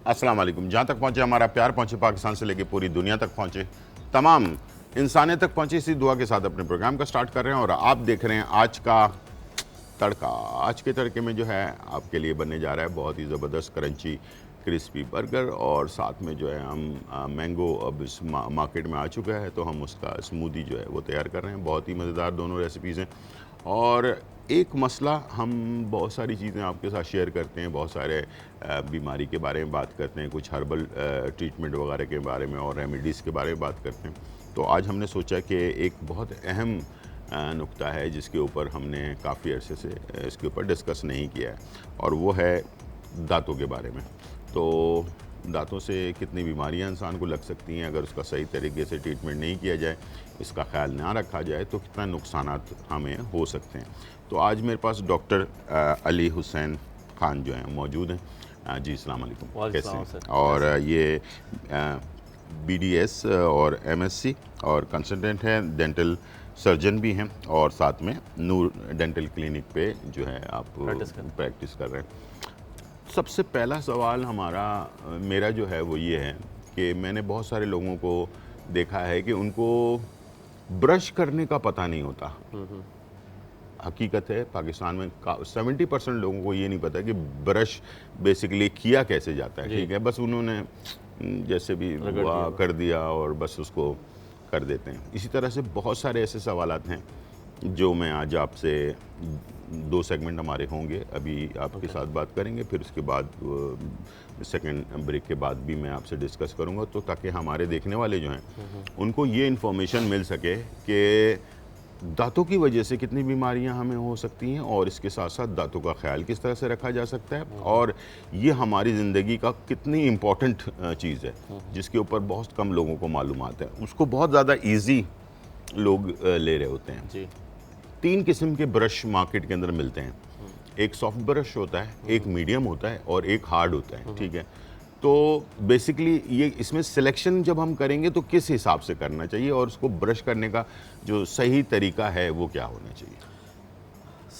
अस्सलाम वालेकुम। जहाँ तक पहुँचे हमारा प्यार, पहुँचे पाकिस्तान से लेके पूरी दुनिया तक पहुँचे, तमाम इंसानियत तक पहुँचे, इसी दुआ के साथ अपने प्रोग्राम का स्टार्ट कर रहे हैं। और आप देख रहे हैं आज का तड़का। आज के तड़के में जो है आपके लिए बनने जा रहा है बहुत ही ज़बरदस्त क्रंची क्रिस्पी बर्गर, और साथ में जो है हम मैंगो अब इस मार्केट में आ चुका है तो हम उसका स्मूदी जो है वो तैयार कर रहे हैं। बहुत ही मज़ेदार दोनों रेसिपीज़ हैं। और एक मसला, हम बहुत सारी चीज़ें आपके साथ शेयर करते हैं, बहुत सारे बीमारी के बारे में बात करते हैं, कुछ हर्बल ट्रीटमेंट वगैरह के बारे में और रेमेडीज़ के बारे में बात करते हैं। तो आज हमने सोचा कि एक बहुत अहम नुक्ता है जिसके ऊपर हमने काफ़ी अरसे से इसके ऊपर डिस्कस नहीं किया है, और वो है दांतों के बारे में। तो दांतों से कितनी बीमारियां इंसान को लग सकती हैं अगर उसका सही तरीके से ट्रीटमेंट नहीं किया जाए, इसका ख्याल ना रखा जाए तो कितना नुकसानात हमें हो सकते हैं। तो आज मेरे पास डॉक्टर अली हुसैन ख़ान जो हैं मौजूद हैं। जी अस्सलाम वालेकुम, कैसे हैं? और ये BDS और MSc और कंसल्टेंट हैं, डेंटल सर्जन भी हैं, और साथ में नूर डेंटल क्लिनिक पे जो है आप प्रैक्टिस कर रहे हैं। सबसे पहला सवाल मेरा जो है वो ये है कि मैंने बहुत सारे लोगों को देखा है कि उनको ब्रश करने का पता नहीं होता। हकीकत है पाकिस्तान में 70% लोगों को ये नहीं पता कि ब्रश बेसिकली किया कैसे जाता है। ठीक है, बस उन्होंने जैसे भी हुआ कर दिया और बस उसको कर देते हैं। इसी तरह से बहुत सारे ऐसे सवालात हैं जो मैं आज आपसे 2 सेगमेंट हमारे होंगे, अभी आपके साथ बात करेंगे, फिर उसके बाद सेकंड ब्रेक के बाद भी मैं आपसे डिस्कस करूंगा, तो ताकि हमारे देखने वाले जो हैं उनको ये इन्फॉर्मेशन मिल सके कि दांतों की वजह से कितनी बीमारियां हमें हो सकती हैं, और इसके साथ साथ दांतों का ख्याल किस तरह से रखा जा सकता है, और ये हमारी ज़िंदगी का कितनी इम्पोर्टेंट चीज़ है जिसके ऊपर बहुत कम लोगों को मालूमात है। उसको बहुत ज़्यादा ईजी लोग ले रहे होते हैं जी। 3 किस्म के ब्रश मार्केट के अंदर मिलते हैं। एक सॉफ्ट ब्रश होता है, एक मीडियम होता है और एक हार्ड होता है। ठीक है, तो बेसिकली ये इसमें सिलेक्शन जब हम करेंगे तो किस हिसाब से करना चाहिए, और उसको ब्रश करने का जो सही तरीका है वो क्या होना चाहिए?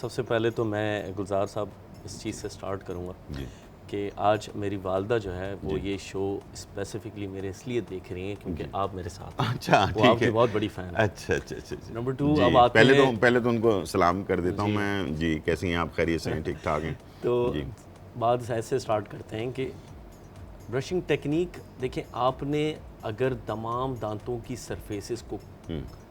सबसे पहले तो मैं गुलजार साहब इस चीज़ से स्टार्ट करूँगा कि आज मेरी वालदा जो है वो ये शो स्पेसिफिकली मेरे इसलिए देख रही हैं क्योंकि आप मेरे साथ हैं। अच्छा, वो आपकी बहुत बड़ी फ़ैन है। अच्छा। नंबर 2 अब आते हैं, पहले तो उनको सलाम कर देता हूँ मैं जी। कैसी हैं आप? खैरियत से हैं? ठीक ठाक हैं? तो बात ऐसे स्टार्ट करते हैं कि ब्रशिंग टेक्निक देखें, आपने अगर तमाम दांतों की सरफेसेस को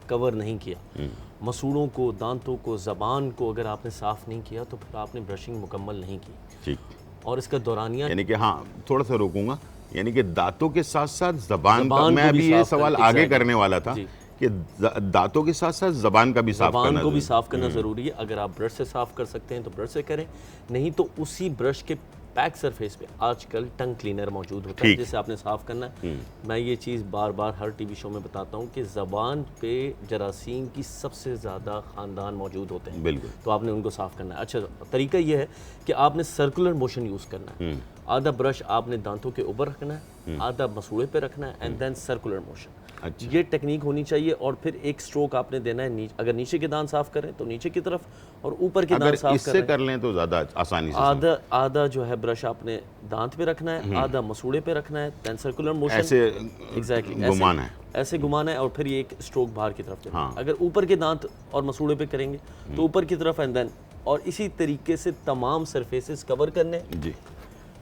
कवर नहीं किया, मसूड़ों को, दांतों को, ज़बान को अगर आपने साफ़ नहीं किया तो फिर आपने ब्रशिंग मुकम्मल नहीं की। ठीक, और इसका दौरानिया, यानी कि हाँ, थोड़ा सा रोकूंगा, यानी कि दांतों के साथ साथ ज़बान का, मैं अभी ये सवाल आगे करने वाला था कि दांतों के साथ साथ ज़बान का भी साफ़ करना ज़रूरी है। अगर आप ब्रश से साफ़ कर सकते हैं तो ब्रश से करें, नहीं तो उसी ब्रश के पैक सरफेस पे आजकल टंग क्लीनर मौजूद होता है जिसे आपने साफ़ करना है। मैं ये चीज़ बार बार हर टीवी शो में बताता हूँ कि ज़बान पे जरासीम की सबसे ज़्यादा ख़ानदान मौजूद होते हैं। बिल्कुल, तो आपने उनको साफ़ करना है। अच्छा, तरीका ये है कि आपने सर्कुलर मोशन यूज़ करना है। आधा ब्रश आपने दांतों के ऊपर रखना है, आधा मसूड़े पे रखना है, एंड देन सर्कुलर मोशन। अच्छा, ये टेक्निक होनी चाहिए। और फिर एक स्ट्रोक आपने देना है, अगर नीचे के दांत साफ करें तो नीचे की तरफ, और ऊपर के दांत साफ कर लें तो ज़्यादा आसानी से। आधा जो है ब्रश आपने दांत पे रखना है, आधा मसूड़े पे रखना है, देन सर्कुलर मोशन ऐसे घुमाना है, ऐसे घुमाना है, और फिर ये एक स्ट्रोक बाहर की तरफ देना है। अगर ऊपर के दांत और मसूड़े पे करेंगे तो ऊपर की तरफ, एंड देन, और इसी तरीके से तमाम सरफेसेस कवर करने जी।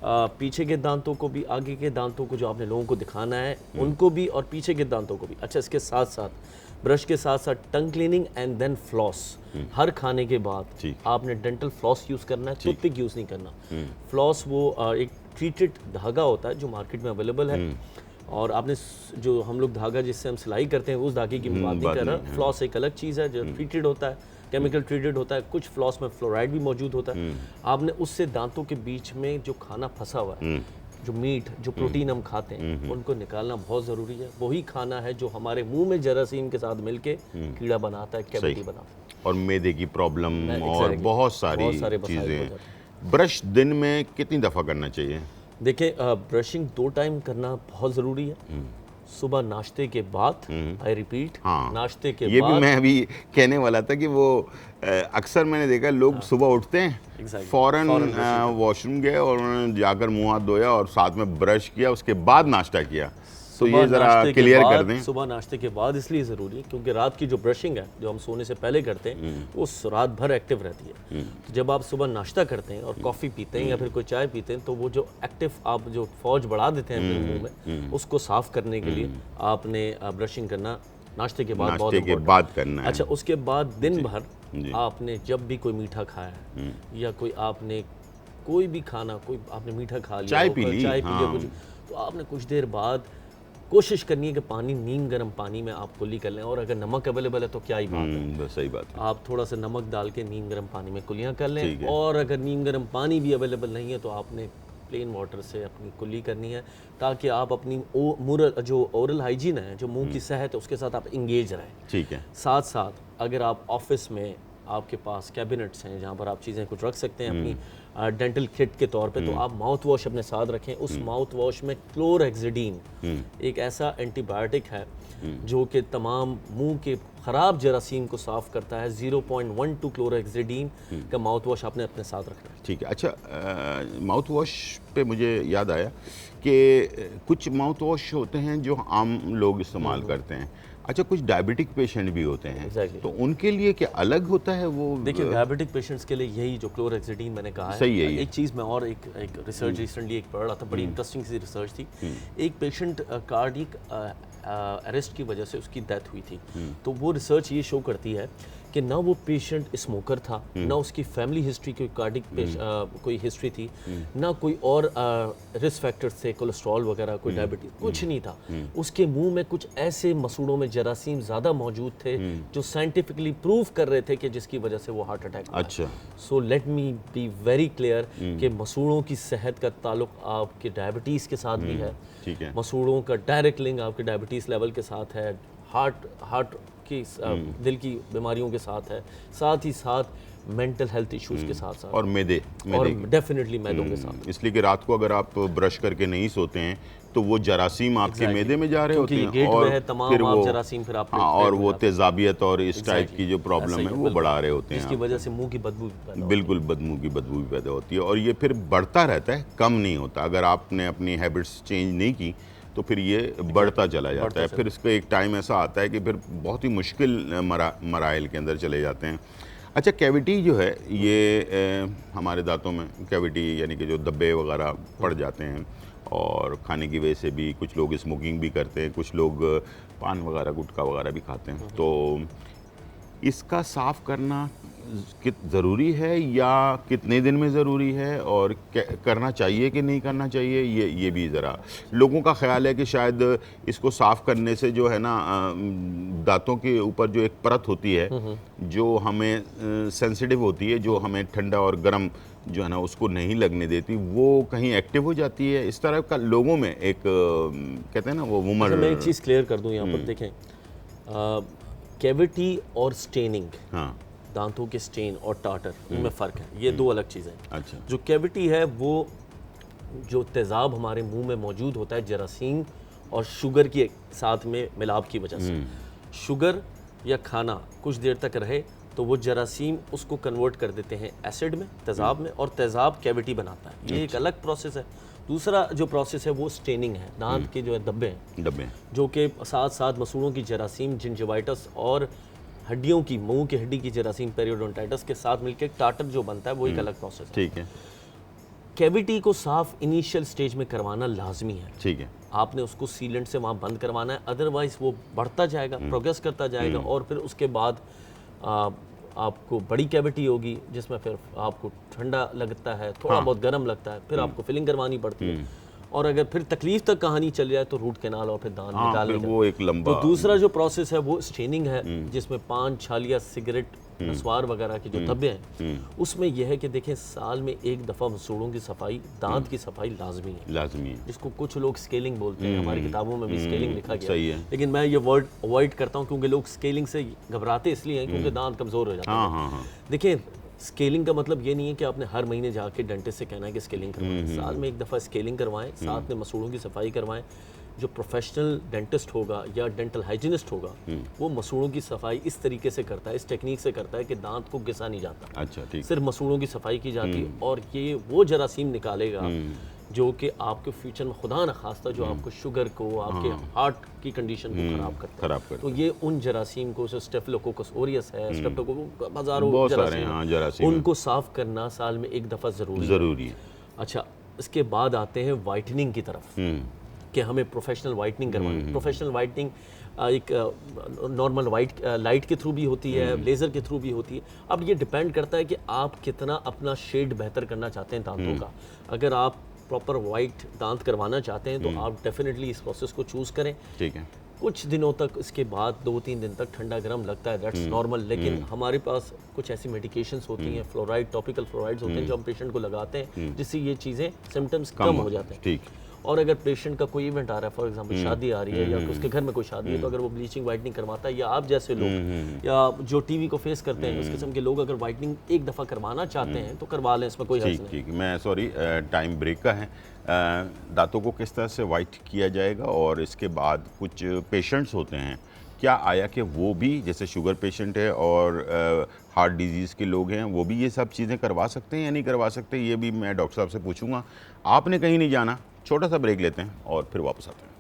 पीछे के दांतों को भी, आगे के दांतों को जो आपने लोगों को दिखाना है उनको भी, और पीछे के दांतों को भी। अच्छा, इसके साथ साथ ब्रश के साथ साथ tongue cleaning and then floss. हर खाने के बाद आपने डेंटल फ्लॉस यूज़ करना है, टूथपिक यूज़ नहीं करना। फ्लॉस वो एक ट्रीटेड धागा होता है जो मार्केट में अवेलेबल है, और आपने जो हम लोग धागा जिससे हम सिलाई करते हैं उस धागे की बात नहीं कर रहा। फ्लॉस एक अलग चीज़ है जो ट्रीटेड होता है, केमिकल ट्रीटेड होता है। कुछ फ्लॉस में फ्लोराइड भी मौजूद होता है। आपने उससे दांतों के बीच में जो खाना फंसा हुआ है, जो मीट, जो प्रोटीन हम खाते हैं, उनको निकालना बहुत ज़रूरी है। वही खाना है जो हमारे मुंह में जरासीम के साथ मिलके कीड़ा बनाता है, कैविटी बनाता है, और मैदे की प्रॉब्लम और बहुत सारी चीज़ें। ब्रश दिन में कितनी दफ़ा करना चाहिए? देखिए, ब्रशिंग 2 टाइम करना बहुत ज़रूरी है। सुबह नाश्ते के बाद, आई रिपीट, नाश्ते के ये बाद। भी मैं अभी कहने वाला था कि वो अक्सर मैंने देखा लोग सुबह उठते हैं, फौरन वॉशरूम गए और उन्होंने जाकर मुंह हाथ धोया और साथ में ब्रश किया, उसके बाद नाश्ता किया। तो ये ज़रा क्लियर कर दें। सुबह नाश्ते के बाद इसलिए ज़रूरी है क्योंकि रात की जो ब्रशिंग है, जो हम सोने से पहले करते हैं, वो रात भर एक्टिव रहती है। तो जब आप सुबह नाश्ता करते हैं और कॉफ़ी पीते हैं या फिर कोई चाय पीते हैं, तो वो जो एक्टिव आप जो फौज बढ़ा देते हैं अपने मुंह में, उसको साफ़ करने के लिए आपने ब्रशिंग करना नाश्ते के बाद बहुत करना है। अच्छा, उसके बाद दिन भर आपने जब भी कोई मीठा खाया है या कोई आपने कोई भी खाना, कोई आपने मीठा खा लिया, चाय पी लिया कुछ, तो आपने कुछ देर बाद कोशिश करनी है कि पानी नीम गर्म पानी में आप कुल्ली कर लें। और अगर नमक अवेलेबल है तो क्या ही बात है, सही बात है। आप थोड़ा सा नमक डाल के नीम गर्म पानी में कुल्लियाँ कर लें। और अगर नीम गर्म पानी भी अवेलेबल नहीं है तो आपने प्लेन वाटर से अपनी कुल्ली करनी है, ताकि आप अपनी जो ओरल हाइजीन है, जो मुंह की सेहत है, उसके साथ आप इंगेज रहें। ठीक है। साथ साथ अगर आप ऑफिस में, आपके पास कैबिनेट्स हैं जहाँ पर आप चीज़ें कुछ रख सकते हैं अपनी डेंटल किट के तौर पे, तो आप माउथ वॉश अपने साथ रखें। उस माउथ वॉश में क्लोरहेक्सिडीन एक ऐसा एंटीबायोटिक है जो कि तमाम मुंह के ख़राब जरासीम को साफ़ करता है। 0.12 क्लोरहेक्सिडीन का माउथ वॉश आपने अपने साथ रखना है। ठीक है। अच्छा, माउथ वॉश पे मुझे याद आया कि कुछ माउथ वॉश होते हैं जो आम लोग इस्तेमाल करते हैं। अच्छा, कुछ डायबिटिक पेशेंट भी होते हैं, तो उनके लिए क्या अलग होता है वो? देखिए, डायबिटिक पेशेंट्स के लिए यही जो क्लोरहेक्सिडीन मैंने कहा है, सही है। एक चीज़ मैं और एक रिसर्च रिसेंटली एक पढ़ रहा था, बड़ी इंटरेस्टिंग सी रिसर्च थी। एक पेशेंट कार्डियक अरेस्ट की वजह से उसकी डेथ हुई थी। तो वो रिसर्च ये शो करती है कि ना वो पेशेंट स्मोकर था, ना उसकी फैमिली हिस्ट्री कोई कार्डिक कोई हिस्ट्री थी, ना कोई और रिस्क फैक्टर्स थे, कोलेस्ट्रॉल वगैरह, कोई डायबिटीज, कुछ नहीं था। उसके मुंह में कुछ ऐसे मसूड़ों में जरासीम ज़्यादा मौजूद थे जो साइंटिफिकली प्रूव कर रहे थे कि जिसकी वजह से वो हार्ट अटैक हुआ। अच्छा। So let me be very clear कि मसूड़ों की सेहत का ताल्लुक आपके डायबिटीज़ के साथ भी है। ठीक है। मसूड़ों का डायरेक्ट लिंक आपके डायबिटीज़ लेवल के साथ है, हार्ट की दिल की बीमारियों के साथ है, साथ ही साथ मेंटल हेल्थ इश्यूज के साथ और मैदे और डेफिनेटली मैदों के साथ। इसलिए कि रात को अगर आप ब्रश करके नहीं सोते हैं तो वो जरासीम आपके मैदे में जा रहे होते हैं और फिर वो जरासीम फिर आप और वो तेजाबियत और इस टाइप की जो प्रॉब्लम है वो बढ़ा रहे होते हैं, इसकी वजह से मुंह की बदबू बिल्कुल मुंह की बदबू भी पैदा होती है और ये फिर बढ़ता रहता है, कम नहीं होता। अगर आपने अपनी हैबिट्स चेंज नहीं की तो फिर ये बढ़ता चला जाता है। फिर इसका एक टाइम ऐसा आता है कि फिर बहुत ही मुश्किल मराइल के अंदर चले जाते हैं। अच्छा, कैविटी जो है ये हमारे दांतों में कैविटी यानी कि जो धब्बे वगैरह पड़ जाते हैं और खाने की वजह से भी, कुछ लोग स्मोकिंग भी करते हैं, कुछ लोग पान वगैरह गुटखा वगैरह भी खाते हैं, तो इसका साफ़ करना ज़रूरी है या कितने दिन में ज़रूरी है और करना चाहिए कि नहीं करना चाहिए, ये भी ज़रा लोगों का ख्याल है कि शायद इसको साफ़ करने से जो है ना दांतों के ऊपर जो एक परत होती है जो हमें सेंसिटिव होती है, जो हमें ठंडा और गर्म जो है ना उसको नहीं लगने देती, वो कहीं एक्टिव हो जाती है। इस तरह का लोगों में एक कहते हैं ना वो वुमर। मैं एक चीज़ क्लियर कर दूं यहाँ पर, देखें, कैविटी और स्टेनिंग, हाँ, दांतों के स्टेन और टाटर, उनमें फ़र्क है, ये दो अलग चीज़ें हैं। अच्छा। जो कैविटी है वो जो तेज़ाब हमारे मुंह में मौजूद होता है जरासीम और शुगर के साथ में मिलाप की वजह से, शुगर या खाना कुछ देर तक रहे तो वो जरासीम उसको कन्वर्ट कर देते हैं एसिड में, तेज़ाब में, और तेज़ाब कैविटी बनाता है। ये एक अलग प्रोसेस है। दूसरा जो प्रोसेस है वो स्टेनिंग है, दांत के जो है धब्बे हैं, जो कि साथ साथ मसूड़ों की जरासीम, जिंजिवाइटिस और हड्डियों की, मुंह की हड्डी की जरासीम पेरियोडोंटाइटिस के साथ मिलकर टाटर जो बनता है वो एक अलग प्रोसेस है। ठीक है। कैविटी को साफ इनिशियल स्टेज में करवाना लाजमी है। ठीक है। आपने उसको सीलेंट से वहाँ बंद करवाना है, अदरवाइज वो बढ़ता जाएगा, प्रोग्रेस करता जाएगा और फिर उसके बाद आपको बड़ी कैविटी होगी जिसमें फिर आपको ठंडा लगता है, थोड़ा बहुत गर्म लगता है, फिर आपको फिलिंग करवानी पड़ती है और अगर फिर तकलीफ तक कहानी चल जाए तो रूट कैनाल और फिर दांत निकालने का। वो एक लंबा। तो दूसरा जो प्रोसेस है वो स्टेनिंग है, जिसमें पान, छालिया, सिगरेट, नस्वार वगैरह के जो धब्बे हैं, उसमें यह है कि देखें साल में एक दफ़ा मसूड़ों की सफाई, दांत की सफाई लाजमी है, जिसको कुछ लोग स्केलिंग बोलते हैं। हमारी किताबों में भी स्केलिंग लिखा गया है, लेकिन मैं ये वर्ड अवॉइड करता हूँ क्योंकि लोग स्केलिंग से घबराते इसलिए हैं क्योंकि दांत कमज़ोर हो जाते हैं। देखिए, स्केलिंग का मतलब ये नहीं है कि आपने हर महीने जाके डेंटिस्ट से कहना है कि स्केलिंग करवाएं। साल में एक दफ़ा स्केलिंग करवाएं, साथ में मसूड़ों की सफाई करवाएं, जो प्रोफेशनल डेंटिस्ट होगा या डेंटल हाइजीनिस्ट होगा वो मसूड़ों की सफाई इस तरीके से करता है, इस टेक्निक से करता है कि दांत को घिसा नहीं जाता। अच्छा, ठीक। सिर्फ मसूड़ों की सफाई की जाती है और ये वो जरासीम निकालेगा जो कि आपके फ्यूचर में खुदा न खास्ता जो आपको शुगर को, आपके हार्ट की कंडीशन को खराब करता है। तो ये उन जरासीम को, स्टेफिलोकोकस ओरियस है, स्ट्रेप्टोकोकस, हजारों जरासीम, उनको साफ करना साल में एक दफ़ा ज़रूरी है। अच्छा, इसके बाद आते हैं वाइटनिंग की तरफ कि हमें प्रोफेशनल वाइटनिंग करवानी है। प्रोफेशनल वाइटनिंग एक नॉर्मल वाइट लाइट के थ्रू भी होती है, लेज़र के थ्रू भी होती है। अब ये डिपेंड करता है कि आप कितना अपना शेड बेहतर करना चाहते हैं दांतों का। अगर आप प्रॉपर वाइट दांत करवाना चाहते हैं तो आप डेफिनेटली इस प्रोसेस को चूज़ करें। ठीक है। कुछ दिनों तक, इसके बाद 2-3 दिन तक ठंडा गर्म लगता है, दैट्स नॉर्मल। लेकिन हमारे पास कुछ ऐसी मेडिकेशंस होती हैं, फ्लोराइड, टॉपिकल फ्लोराइड्स होते हैं जो हम पेशेंट को लगाते हैं जिससे ये चीज़ें सिम्टम्स कम हो जाते हैं। ठीक। और अगर पेशेंट का कोई इवेंट आ रहा है, फॉर एग्जांपल शादी आ रही है या उसके घर में कोई शादी है, तो अगर वो ब्लीचिंग वाइटनिंग करवाता है या आप जैसे लोग या जो टीवी को फेस करते हैं उस किस्म के लोग अगर वाइटनिंग एक दफ़ा करवाना चाहते हैं तो करवा लें, इसमें कोई हर्ज नहीं। ठीक। मैं सॉरी, टाइम ब्रेक का है। दांतों को किस तरह से वाइट किया जाएगा और इसके बाद कुछ पेशेंट्स होते हैं, क्या आया कि वो भी जैसे शुगर पेशेंट है और हार्ट डिजीज़ के लोग हैं, वो भी ये सब चीज़ें करवा सकते हैं या नहीं करवा सकते, ये भी मैं डॉक्टर साहब से पूछूंगा। आपने कहीं नहीं जाना, छोटा सा ब्रेक लेते हैं और फिर वापस आते हैं।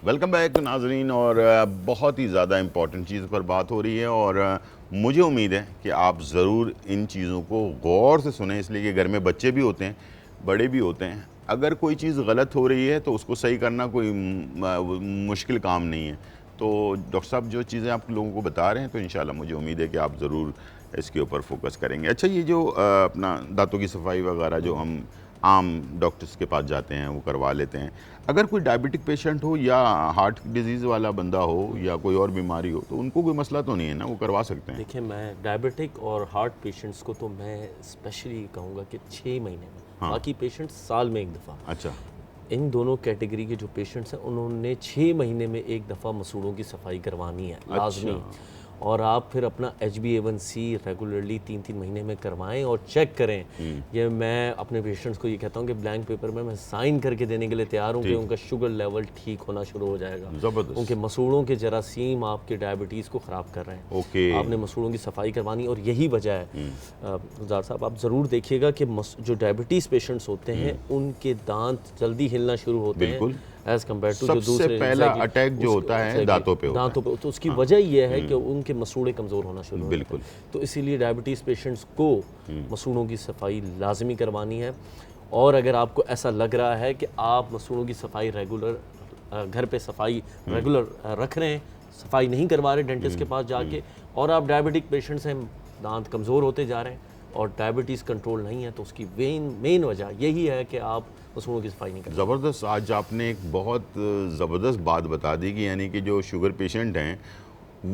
वेलकम बैक नाजरीन। और बहुत ही ज़्यादा इम्पॉर्टेंट चीज़ पर बात हो रही है और मुझे उम्मीद है कि आप ज़रूर इन चीज़ों को गौर से सुनें, इसलिए कि घर में बच्चे भी होते हैं, बड़े भी होते हैं। अगर कोई चीज़ गलत हो रही है तो उसको सही करना कोई मुश्किल काम नहीं है। तो डॉक्टर साहब जो चीज़ें आप लोगों को बता रहे हैं तो इंशाल्लाह मुझे उम्मीद है कि आप ज़रूर इसके ऊपर फोकस करेंगे। अच्छा, ये जो अपना दांतों की सफाई वगैरह जो हम आम डॉक्टर्स के पास जाते हैं वो करवा लेते हैं, अगर कोई डायबिटिक पेशेंट हो या हार्ट डिजीज़ वाला बंदा हो या कोई और बीमारी हो तो उनको कोई मसला तो नहीं है ना, वो करवा सकते हैं? देखिए, मैं डायबिटिक और हार्ट पेशेंट्स को तो मैं स्पेशली कहूँगा कि 6 महीने में, बाकी पेशेंट्स साल में एक दफ़ा। अच्छा। इन दोनों कैटेगरी के जो पेशेंट्स हैं उन्होंने 6 महीने में एक दफ़ा मसूड़ों की सफाई करवानी है, लाजमी। और आप फिर अपना HbA1c रेगुलरली 3-3 महीने में करवाएं और चेक करें। ये मैं अपने पेशेंट्स को ये कहता हूँ कि ब्लैंक पेपर में मैं साइन करके देने के लिए तैयार हूँ कि उनका शुगर लेवल ठीक होना शुरू हो जाएगा। ज़बरदस्त। उनके मसूड़ों के जरासीम आपके डायबिटीज़ को ख़राब कर रहे हैं। ओके। आपने मसूड़ों की सफाई करवानी और यही वजह है गुलजार साहब, आप ज़रूर देखिएगा कि जो डायबिटीज़ पेशेंट्स होते हैं उनके दांत जल्दी हिलना शुरू होते हैं एज कम्पेयर टू जो दूसरे। पहला अटैक जो होता है दांतों पे तो उसकी वजह यह है कि उनके मसूड़े कमज़ोर होना शुरू होते हैं। बिल्कुल। तो इसीलिए डायबिटीज़ पेशेंट्स को मसूड़ों की सफाई लाजमी करवानी है। और अगर आपको ऐसा लग रहा है कि आप मसूड़ों की सफाई रेगुलर घर पे सफाई रेगुलर रख रहे हैं, सफाई नहीं करवा रहे डेंटिस्ट के पास जाके, और आप डायबिटिक पेशेंट्स हैं, दांत कमज़ोर होते जा रहे हैं और डायबिटीज़ कंट्रोल नहीं है, तो उसकी मेन वजह यही है कि आप मसूड़ों की सफाई नहीं करते। ज़बरदस्त। आज आपने एक बहुत ज़बरदस्त बात बता दी कि यानी कि जो शुगर पेशेंट हैं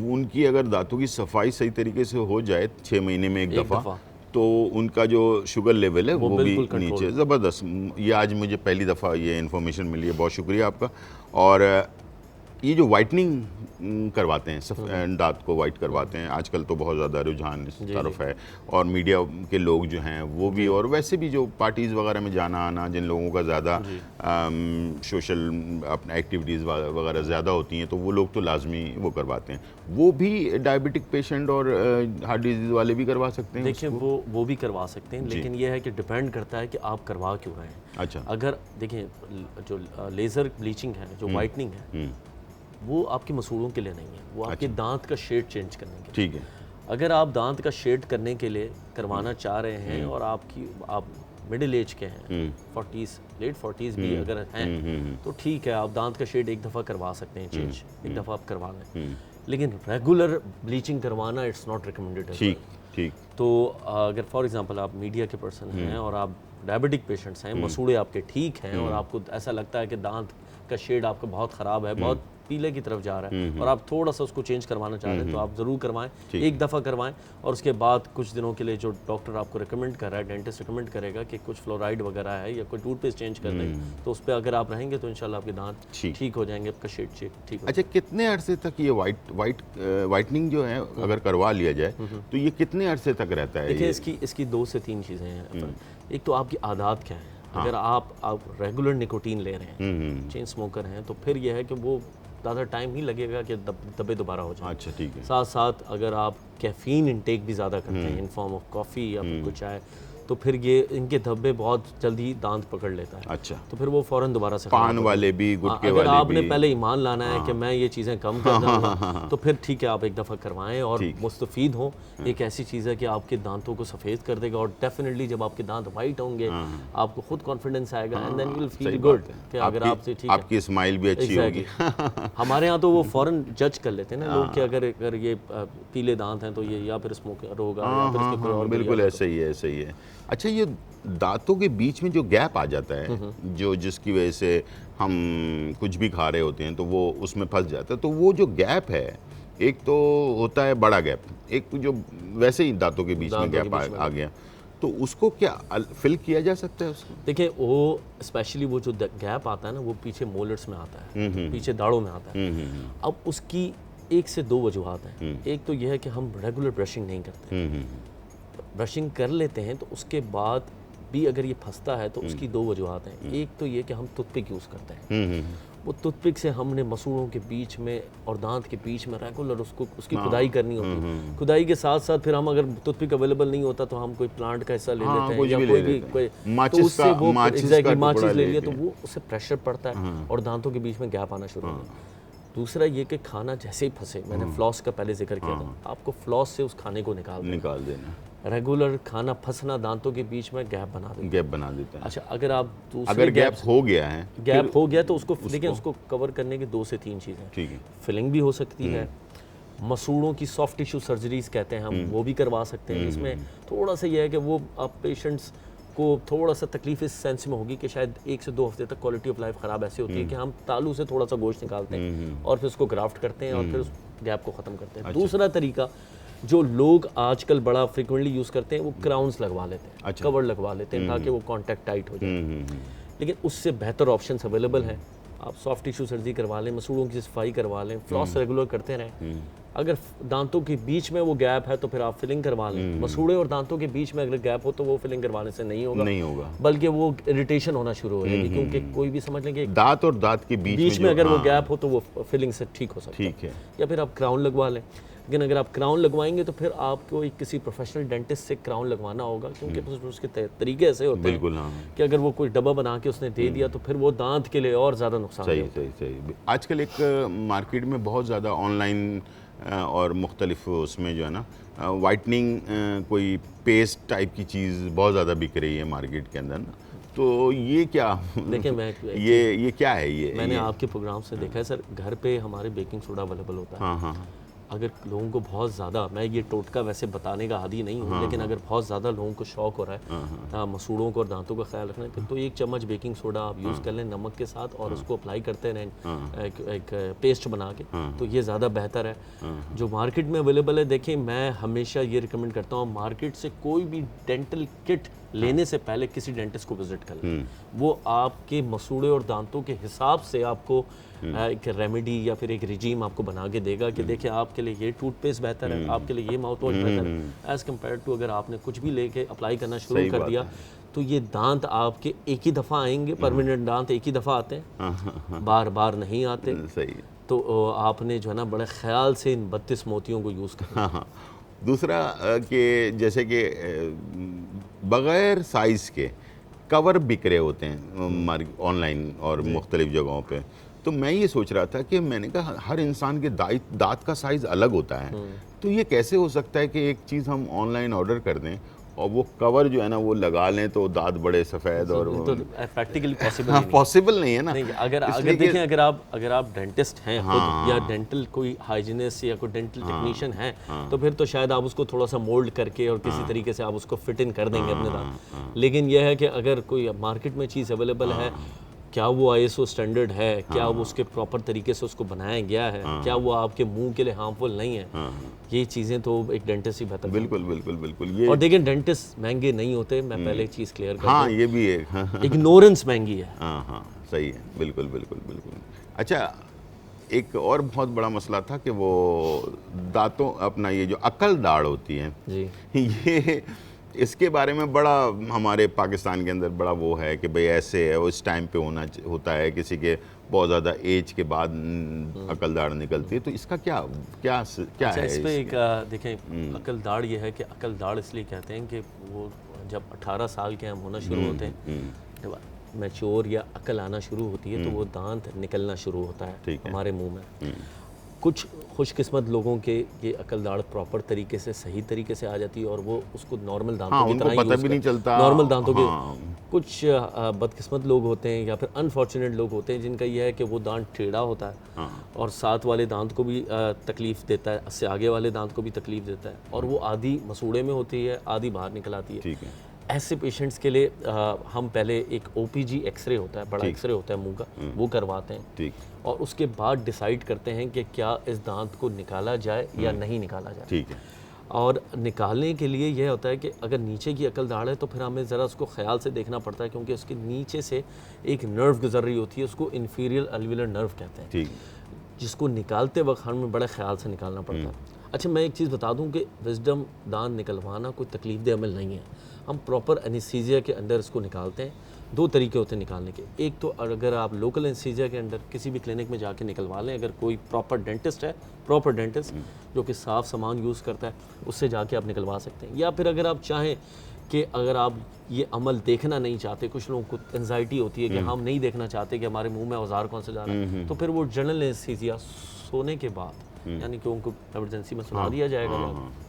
उनकी अगर दांतों की सफाई सही तरीके से हो जाए 6 महीने में एक दफ़ा तो उनका जो शुगर लेवल है वो भी नीचे। ज़बरदस्त। ये आज मुझे पहली दफ़ा ये इन्फॉर्मेशन मिली है, बहुत शुक्रिया आपका। और ये जो वाइटनिंग करवाते हैं, दांत को वाइट करवाते हैं, आजकल तो बहुत ज़्यादा रुझान इस तरफ है और मीडिया के लोग जो हैं वो भी, और वैसे भी जो पार्टीज़ वगैरह में जाना आना, जिन लोगों का ज़्यादा सोशल अपना एक्टिविटीज़ वगैरह ज़्यादा होती हैं तो वो लोग तो लाजमी वो करवाते हैं। वो भी डायबिटिक पेशेंट और हार्ट डिजीज़ वाले भी करवा सकते हैं? देखिए, वो भी करवा सकते हैं, लेकिन ये है कि डिपेंड करता है कि आप करवा क्यों रहे हैं। अच्छा। अगर देखिए, जो लेज़र ब्लीचिंग है, जो वाइटनिंग है, वो आपके मसूड़ों के लिए नहीं है, वो आपके दांत का शेड चेंज करने के लिए। ठीक है। अगर आप दांत का शेड करने के लिए करवाना चाह रहे हैं और आप मिडिल एज के हैं, 40s लेट 40s भी अगर हैं तो ठीक है, आप दांत का शेड एक दफ़ा करवा सकते हैं चेंज, एक दफ़ा आप करवा लें। लेकिन रेगुलर ब्लीचिंग करवाना इट्स नॉट रिकमेंडेड। ठीक। तो अगर फॉर एग्जांपल आप मीडिया के पर्सन हैं और आप डायबिटिक पेशेंट्स हैं, मसूड़े आपके ठीक हैं और आपको ऐसा लगता है कि दांत का शेड आपका बहुत ख़राब है, बहुत पीले की तरफ जा रहा है और आप थोड़ा सा उसको चेंज करवाना चाह रहे हैं, तो आप ज़रूर करवाएं, एक दफ़ा करवाएं। और उसके बाद कुछ दिनों के लिए जो डॉक्टर आपको रिकमेंड कर रहा है, डेंटिस्ट रिकमेंड करेगा कि कुछ फ्लोराइड वगैरह है या कोई टूथपेस्ट चेंज कर दें, तो उस पर अगर आप रहेंगे तो इंशाल्लाह आपके दांत ठीक हो जाएंगे, आपका शेड ठीक हो। अच्छा, कितने अरसे तक ये वाइटनिंग जो है अगर करवा लिया जाए तो ये कितने अरसे तक रहता है? देखिए, इसकी 2 से 3 चीज़ें हैं। एक तो आपकी आदत क्या है, अगर आप रेगुलर निकोटीन ले रहे हैं, चेन स्मोकर हैं, तो फिर यह है कि वो ज़्यादा टाइम ही लगेगा कि दबे दोबारा हो जाए। अच्छा, ठीक है। साथ साथ अगर आप कैफीन इंटेक भी ज़्यादा करते हैं इन फॉर्म ऑफ कॉफ़ी या फिर कुछ चाय, तो फिर ये इनके धब्बे बहुत जल्दी दांत पकड़ लेता है। अच्छा, तो फिर वो फ़ौरन दोबारा से पान वाले भी, गुटके वाले अगर आपने भी। पहले ईमान लाना है कि मैं ये चीज़ें कम कर दूँगा, तो फिर ठीक है, आप एक दफ़ा करवाएं और मुस्तफ़ीद हों। एक ऐसी चीज़ है कि आपके दांतों को सफ़ेद कर देगा, और डेफिनेटली जब आपके दांत वाइट होंगे आपको खुद कॉन्फिडेंस आएगा, and then you will feel good कि अगर आपसे ठीक है, आपकी स्माइल भी अच्छी होगी। हमारे यहाँ तो वो फ़ौरन जज कर लेते हैं ना लोग कि अगर ये पीले दांत हैं तो ये या फिर स्मोकर होगा या फिर इसके कोई और बिल्कुल ऐसे ही है, सही है। अच्छा, ये दांतों के बीच में जो गैप आ जाता है, जो जिसकी वजह से हम कुछ भी खा रहे होते हैं तो वो उसमें फंस जाता है, तो वो जो गैप है, एक तो होता है बड़ा गैप, एक जो वैसे ही दांतों के बीच में गैप आ गया, तो उसको क्या फिल किया जा सकता है उसको? देखिए, वो स्पेशली वो जो गैप आता है ना, वो पीछे मोलर्स में आता है, पीछे दाढ़ों में आता है। अब उसकी एक से दो वजूहात हैं। एक तो यह है कि हम रेगुलर ब्रशिंग नहीं करते। ब्रशिंग कर लेते हैं तो उसके बाद भी अगर ये फंसता है तो उसकी दो वजूहात हैं। एक तो ये कि हम टूथपिक यूज़ करते हैं, वो टूथपिक से हमने मसूड़ों के बीच में और दांत के बीच में रेगुलर उसकी खुदाई करनी होती है। खुदाई के साथ साथ फिर हम, अगर टूथपिक अवेलेबल नहीं होता तो हम कोई प्लांट का हिस्सा ले लेते हैं, या कोई माचिस ले लिया, तो वो उससे प्रेशर पड़ता है और दांतों के बीच में गैप आना शुरू होता है। दूसरा ये कि खाना जैसे ही फंसे, मैंने फ्लॉस का पहले जिक्र किया था, आपको फ्लॉस से उस खाने को निकाल देना। रेगुलर खाना फंसना दांतों के बीच में गैप बना देता है। अच्छा, अगर गैप हो गया तो उसको देखिए, उसको कवर करने की 2 से 3 चीज़ें, ठीक है। फिलिंग भी हो सकती है, मसूड़ों की सॉफ्ट टिश्यू सर्जरीज कहते हैं हम, वो भी करवा सकते हैं। इसमें थोड़ा सा ये है कि वो आप पेशेंट्स को थोड़ा सा तकलीफ इस सेंस में होगी कि शायद 1 से 2 हफ्ते तक क्वालिटी ऑफ लाइफ ख़राब ऐसे होती है कि हम तालू से थोड़ा सा गोश्त निकालते हैं और फिर उसको ग्राफ्ट करते हैं और फिर उस गैप को ख़त्म करते हैं। दूसरा तरीका जो लोग आजकल बड़ा फ्रिक्वेंटली यूज़ करते हैं, वो क्राउन्स लगवा लेते हैं, कवर लगवा लेते हैं ताकि वो कॉन्टैक्ट टाइट हो जाए। लेकिन उससे बेहतर ऑप्शंस अवेलेबल हैं। आप सॉफ्ट टिश्यू सर्जरी करवा लें, मसूड़ों की सफाई करवा लें, फ्लॉस रेगुलर करते रहें। अगर दांतों के बीच में वो गैप है तो फिर आप फिलिंग करवा लें। मसूड़े और दांतों के बीच में अगर गैप हो तो वो फिलिंग करवाने से नहीं होगा, बल्कि वो इरिटेशन होना शुरू हो जाएगी, क्योंकि कोई भी समझ लेंगे दांत और दांत के बीच में अगर वो गैप हो तो वो फिलिंग से ठीक हो सकता है। या फिर आप क्राउन लगवा लें। लेकिन अगर आप क्राउन लगवाएंगे तो फिर आपको किसी प्रोफेशनल डेंटिस्ट से क्राउन लगवाना होगा, क्योंकि उसके तरीके ऐसे होते हैं कि अगर वो कोई डब्बा बना के उसने दे दिया तो फिर वो दांत के लिए और ज़्यादा नुकसान। सही। आजकल एक मार्केट में बहुत ज़्यादा ऑनलाइन और मुख्तलिफ उसमें जो है ना, वाइटनिंग कोई पेस्ट टाइप की चीज़ बहुत ज़्यादा बिक रही है मार्केट के अंदर ना, तो ये क्या? देखिए, मैं ये क्या है? मैंने आपके प्रोग्राम से देखा है सर, घर पे हमारे बेकिंग सोडा अवेलेबल होता है। हाँ। अगर लोगों को बहुत ज़्यादा, मैं ये टोटका वैसे बताने का आदी नहीं हूँ, लेकिन अगर बहुत ज़्यादा लोगों को शौक हो रहा है मसूड़ों को और दांतों का ख्याल रखना है, तो 1 चम्मच बेकिंग सोडा आप यूज़ कर लें नमक के साथ और उसको अप्लाई करते रहें एक पेस्ट बना के, तो ये ज़्यादा बेहतर है। जो मार्केट में अवेलेबल है, देखिए मैं हमेशा ये रिकमेंड करता हूँ, मार्केट से कोई भी डेंटल किट लेने से पहले किसी डेंटिस्ट को विजिट कर लें। वो आपके मसूड़े और दांतों के हिसाब से आपको एक रेमेडी या फिर एक रिजीम आपको बना के देगा कि देखिए आपके लिए ये टूथपेस्ट बेहतर है, आपके लिए ये माउथ वॉश बेहतर है, एज़ कम्पेयर टू अगर आपने कुछ भी लेके अप्लाई करना शुरू कर दिया तो ये दांत आपके एक ही दफ़ा आएंगे। परमानेंट दांत एक ही दफ़ा आते हैं, बार बार नहीं आते। सही। तो आपने जो है ना बड़े ख्याल से इन 32 मोतियों को यूज़ करना। दूसरा कि जैसे कि बग़ैर साइज़ के कवर बिक रहे होते हैं ऑनलाइन और मुख्तलिफ़ जगहों पे, तो मैं ये सोच रहा था कि मैंने कहा हर इंसान के दांत का साइज़ अलग होता है, तो ये कैसे हो सकता है कि एक चीज़ हम ऑनलाइन ऑर्डर कर दें और वो कवर जो है ना वो लगा लें तो दांत बड़े सफ़ेद और तो प्रैक्टिकली पॉसिबल नहीं है ना। अगर देखें, अगर आप डेंटिस्ट हैं या डेंटल कोई हाइजीनिस्ट या कोई डेंटल टेक्नीशियन है, तो फिर तो शायद आप उसको थोड़ा सा मोल्ड करके और किसी तरीके से आप उसको फिट इन कर देंगे अपने दांत। लेकिन यह है कि अगर कोई मार्केट में चीज़ अवेलेबल है, क्या वो ISO स्टैंडर्ड है, क्या वो उसके प्रॉपर तरीके से उसको बनाया गया है, क्या वो आपके मुंह के लिए हार्मफुल नहीं है, ये चीज़ें तो एक डेंटिस्ट ही बेहतर। बिल्कुल ये। और देखिए, डेंटिस्ट महंगे नहीं होते, मैं पहले एक चीज़ क्लियर कर दूं। ये भी है। इग्नोरेंस महंगी है। सही है। बिल्कुल। अच्छा, एक और बहुत बड़ा मसला था कि वो दांतों, अपना ये जो अकल दाढ़ होती है जी, इसके बारे में बड़ा हमारे पाकिस्तान के अंदर बड़ा वो है कि भाई ऐसे है, उस टाइम पे होता है, किसी के बहुत ज़्यादा एज के बाद अकल दाढ़ निकलती है, तो इसका क्या क्या क्या अच्छा, है इस पे एक देखें, अकल दाढ़ ये है कि अकल दाढ़ इसलिए कहते हैं कि वो जब 18 साल के हम होना शुरू होते हैं, जब मैच्योर या अकल आना शुरू होती है, तो वो दांत निकलना शुरू होता है हमारे मुंह में। कुछ खुशकिस्मत लोगों के ये अकल दाढ़ प्रॉपर तरीके से, सही तरीके से आ जाती है और वो उसको नॉर्मल दांतों की तरह पता भी नहीं चलता, नॉर्मल दांतों के। कुछ बदकिस्मत लोग होते हैं या फिर अनफॉर्चुनेट लोग होते हैं जिनका यह है कि वो दांत टेढ़ा होता है और साथ वाले दांत को भी तकलीफ़ देता है, उससे आगे वाले दांत को भी तकलीफ़ देता है, और वो आधी मसूड़े में होती है, आधी बाहर निकल आती है। ठीक है। ऐसे पेशेंट्स के लिए हम पहले एक OPG एक्सरे होता है, बड़ा एक्सरे होता है मुंह का, वो करवाते हैं। ठीक। और उसके बाद डिसाइड करते हैं कि क्या इस दांत को निकाला जाए या नहीं निकाला जाए। ठीक है। और निकालने के लिए यह होता है कि अगर नीचे की अकल दाढ़ है तो फिर हमें ज़रा उसको ख्याल से देखना पड़ता है, क्योंकि उसके नीचे से एक नर्व गुजर रही होती है, उसको इन्फीरियर अल्विलर नर्व कहते हैं। ठीक। जिसको निकालते वक्त हमें बड़े ख्याल से निकालना पड़ता है। अच्छा, मैं एक चीज़ बता दूं कि विजडम दांत निकलवाना कोई तकलीफ दे अमल नहीं है। हम प्रॉपर एनेस्थीसिया के अंदर इसको निकालते हैं। दो तरीके होते हैं निकालने के। एक तो अगर आप लोकल एनेस्थीसिया के अंदर किसी भी क्लिनिक में जाके निकलवा लें, अगर कोई प्रॉपर डेंटिस्ट है, प्रॉपर डेंटिस्ट जो कि साफ़ सामान यूज़ करता है, उससे जाके आप निकलवा सकते हैं। या फिर अगर आप चाहें कि अगर आप ये अमल देखना नहीं चाहते, कुछ लोगों को एंजाइटी होती है कि हम नहीं देखना चाहते कि हमारे मुंह में औजार कौन से जा रहा है, तो फिर वो जनरल एनेस्थीसिया सोने के बाद यानी कि उनको इमरजेंसी में सुना दिया जाएगा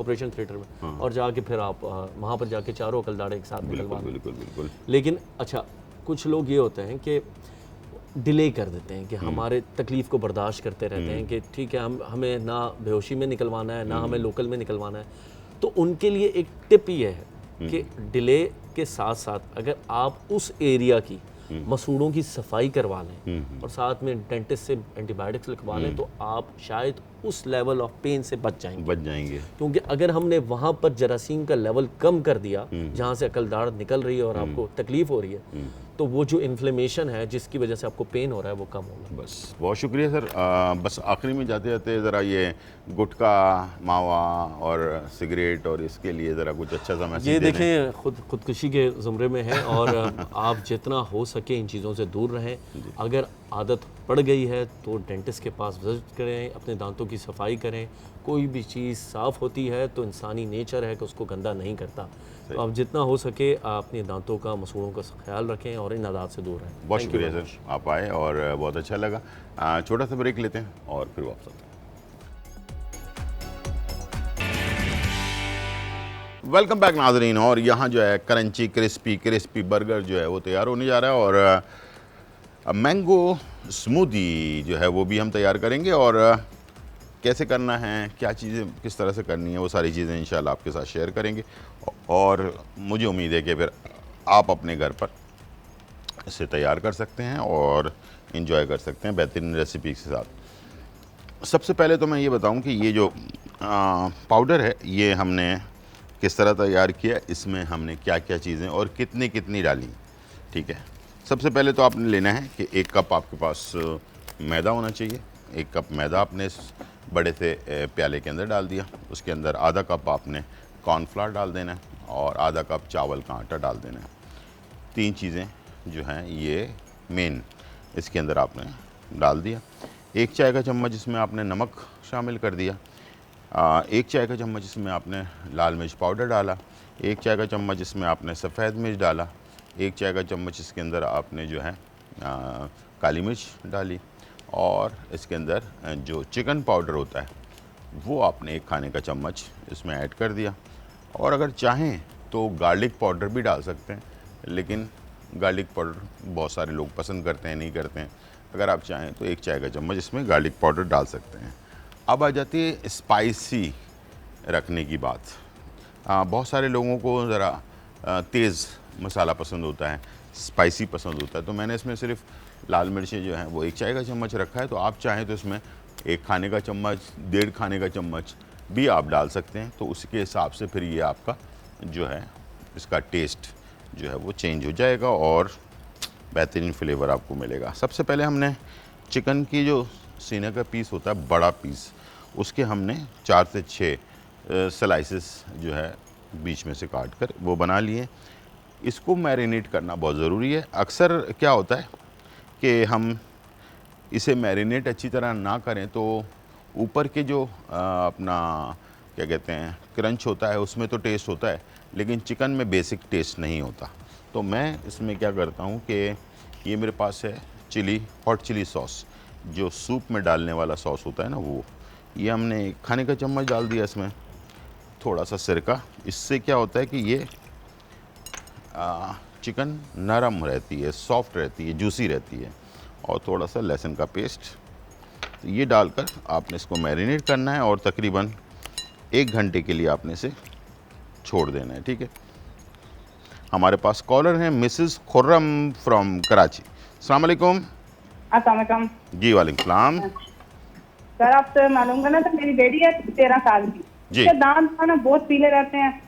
ऑपरेशन थिएटर में, और जाके फिर आप वहाँ पर जाके चारों अकल दाढ़ें एक साथ निकलवा। बिल्कुल बिल्कुल। लेकिन अच्छा, कुछ लोग ये होते हैं कि डिले कर देते हैं कि हमारे तकलीफ़ को बर्दाश्त करते रहते हैं कि ठीक है, हमें ना बेहोशी में निकलवाना है, ना हमें लोकल में निकलवाना है। तो उनके लिए एक टिप ये है कि डिले के साथ साथ अगर आप उस एरिया की मसूड़ों की सफाई करवा लें और साथ में डेंटिस्ट से एंटीबायोटिक्स लिखवा लें, तो आप शायद उस लेवल ऑफ पेन से बच जाएंगे। क्योंकि अगर हमने वहाँ पर जरासीम का लेवल कम कर दिया जहाँ से अकल दाढ़ निकल रही है और आपको तकलीफ हो रही है, तो वो जो इन्फ्लेमेशन है जिसकी वजह से आपको पेन हो रहा है वो कम होगा। बस, बहुत शुक्रिया सर। बस आखिरी में जाते जाते ज़रा ये गुटखा, मावा और सिगरेट और इसके लिए ज़रा कुछ अच्छा सा मैसेज ये देखें, खुदकुशी के ज़ुमरे में है और आप जितना हो सके इन चीज़ों से दूर रहें। अगर आदत पड़ गई है तो डेंटिस्ट के पास विजिट करें, अपने दांतों की सफाई करें। कोई भी चीज़ साफ़ होती है तो इंसानी नेचर है कि उसको गंदा नहीं करता। तो आप जितना हो सके अपने दांतों का, मसूड़ों का ख्याल रखें और इन आदत से दूर रहें। बहुत शुक्रिया सर, आप आए और बहुत अच्छा लगा। छोटा सा ब्रेक लेते हैं और फिर वापस आते हैं। वेलकम बैक नाज़रीन। और यहाँ जो है क्रंची क्रिस्पी बर्गर जो है वो तैयार होने जा रहा है और मैंगो स्मूदी जो है वो भी हम तैयार करेंगे। और कैसे करना है, क्या चीज़ें किस तरह से करनी है, वो सारी चीज़ें इंशाल्लाह आपके साथ शेयर करेंगे। और मुझे उम्मीद है कि फिर आप अपने घर पर इसे तैयार कर सकते हैं और इन्जॉय कर सकते हैं बेहतरीन रेसिपी के साथ। सबसे पहले तो मैं ये बताऊं कि ये जो पाउडर है ये हमने किस तरह तैयार किया, इसमें हमने क्या क्या चीज़ें और कितनी कितनी डाली। ठीक है, सबसे पहले तो आपने लेना है कि 1 कप आपके पास मैदा होना चाहिए। 1 कप मैदा आपने इस बड़े से प्याले के अंदर डाल दिया। उसके अंदर आधा कप आपने कॉर्नफ्लावर डाल देना है और आधा कप चावल का आटा डाल देना है। 3 चीज़ें जो हैं ये मेन इसके अंदर आपने डाल दिया। 1 चाय का चम्मच इसमें आपने नमक शामिल कर दिया। 1 चाय का चम्मच इसमें आपने लाल मिर्च पाउडर डाला। 1 चाय का चम्मच इसमें आपने सफ़ेद मिर्च डाला। 1 चाय का चम्मच इसके अंदर आपने जो है काली मिर्च डाली। और इसके अंदर जो चिकन पाउडर होता है वो आपने 1 खाने का चम्मच इसमें ऐड कर दिया। और अगर चाहें तो गार्लिक पाउडर भी डाल सकते हैं, लेकिन गार्लिक पाउडर बहुत सारे लोग पसंद करते हैं, नहीं करते हैं। अगर आप चाहें तो 1 चाय का चम्मच इसमें गार्लिक पाउडर डाल सकते हैं। अब आ जाती है स्पाइसी रखने की बात। बहुत सारे लोगों को ज़रा तेज़ मसाला पसंद होता है, स्पाइसी पसंद होता है, तो मैंने इसमें सिर्फ लाल मिर्चें जो हैं वो 1 चाय का चम्मच रखा है। तो आप चाहें तो इसमें 1 खाने का चम्मच, 1.5 खाने का चम्मच भी आप डाल सकते हैं। तो उसके हिसाब से फिर ये आपका जो है इसका टेस्ट जो है वो चेंज हो जाएगा और बेहतरीन फ्लेवर आपको मिलेगा। सबसे पहले हमने चिकन की जो सीने का पीस होता है, बड़ा पीस, उसके हमने 4 से 6 स्लाइसेस जो है बीच में से काट कर वो बना लिए। इसको मैरिनेट करना बहुत ज़रूरी है। अक्सर क्या होता है कि हम इसे मैरिनेट अच्छी तरह ना करें तो ऊपर के जो अपना क्या कहते हैं क्रंच होता है उसमें तो टेस्ट होता है, लेकिन चिकन में बेसिक टेस्ट नहीं होता। तो मैं इसमें क्या करता हूँ कि ये मेरे पास है चिली, हॉट चिली सॉस, जो सूप में डालने वाला सॉस होता है ना, वो ये हमने एक खाने का चम्मच डाल दिया इसमें, थोड़ा सा सिरका। इससे क्या होता है कि ये चिकन नरम रहती है, सॉफ्ट रहती है, जूसी रहती है। और थोड़ा सा लहसुन का पेस्ट, तो ये डालकर आपने इसको मैरिनेट करना है और तकरीबन 1 घंटे के लिए आपने इसे छोड़ देना है। ठीक है, हमारे पास कॉलर हैं मिसेस खुर्रम फ्रॉम कराची। अस्सलाम वालेकुम। अस्सलाम वालेकुम। जी वालेकुम सलाम। सर आपसे मालूम करना था, मेरी बेटी है 13 साल की, जी। उसके दांत ना बहुत पीले रहते हैं,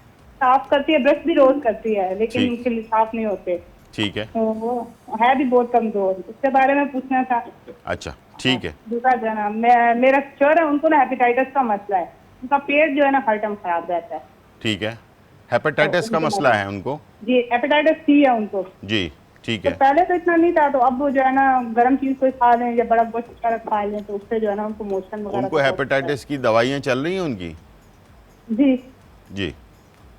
साफ करती है, ब्रश भी रोज करती है, लेकिन ठीक। उनके लिए साफ नहीं होते। ठीक है, तो वो है भी बहुत कमजोर, उसके बारे में पूछना था। अच्छा ठीक है। दूसरा जो है ना, मेरा शोर है, उनको ना हेपेटाइटिस का मसला है, उनका पेट जो है ना हर टाइम खराब रहता है। ठीक है, हेपेटाइटिस का मसला है उनको? जी, हेपेटाइटिस सी है उनको। जी ठीक तो है। पहले तो इतना नहीं था, तो अब वो जो है ना गर्म चीज कोई खा लें या बड़ा गोश्त वगैरह खा लें तो उससे जो है ना उनको मोशन वगैरह उनको तो हेपेटाइटिस की दवाइयाँ चल रही हैं उनकी? जी। जी।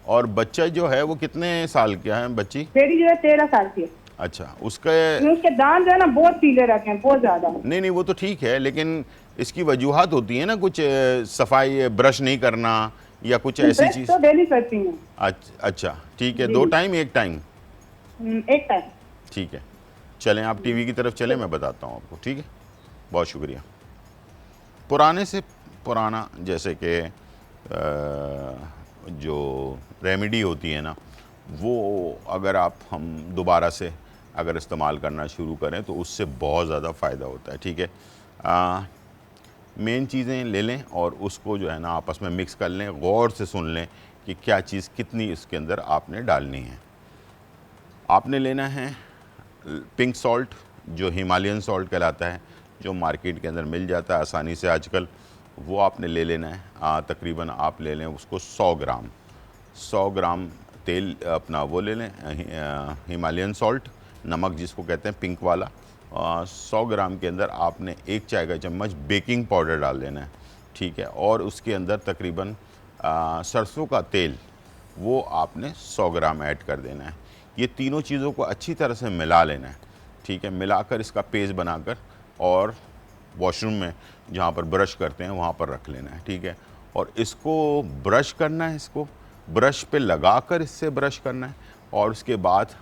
और बच्चा जो है वो कितने साल का है बच्ची? बेटी जो है 13 साल की है। अच्छा, उसके उसके दांत जो है ना बहुत पीले रहते हैं, बहुत ज्यादा। नहीं नहीं वो तो ठीक है, लेकिन इसकी वजूहात होती है ना कुछ, सफाई, ब्रश नहीं करना या कुछ ऐसी ब्रश चीज़? तो डेली करती हूँ। अच्छा ठीक है, जी। 2 टाइम 1 टाइम? एक टाइम। ठीक है, चलें आप टीवी की तरफ चलें, मैं बताता हूँ आपको। ठीक है, बहुत शुक्रिया। पुराने से पुराना जैसे कि जो रेमेडी होती है ना, वो अगर हम दोबारा से अगर इस्तेमाल करना शुरू करें तो उससे बहुत ज़्यादा फ़ायदा होता है। ठीक है, मेन चीज़ें ले लें और उसको जो है ना आपस में मिक्स कर लें, गौर से सुन लें कि क्या चीज़ कितनी इसके अंदर आपने डालनी है। आपने लेना है पिंक सॉल्ट, जो हिमालयन सॉल्ट कहलाता है, जो मार्केट के अंदर मिल जाता है आसानी से आजकल, वो आपने ले लेना है। तकरीबन आप ले लें उसको 100 ग्राम। 100 ग्राम तेल अपना वो ले लें, हिमालयन सॉल्ट, नमक जिसको कहते हैं पिंक वाला। 100 ग्राम के अंदर आपने 1 चाय का चम्मच बेकिंग पाउडर डाल देना है। ठीक है, और उसके अंदर तकरीबन सरसों का तेल, वो आपने 100 ग्राम ऐड कर देना है। ये तीनों चीज़ों को अच्छी तरह से मिला लेना है। ठीक है, मिलाकर इसका पेस्ट बनाकर और वॉशरूम में जहाँ पर ब्रश करते हैं वहाँ पर रख लेना है। ठीक है, और इसको ब्रश करना है, इसको ब्रश पे लगाकर इससे ब्रश करना है, और उसके बाद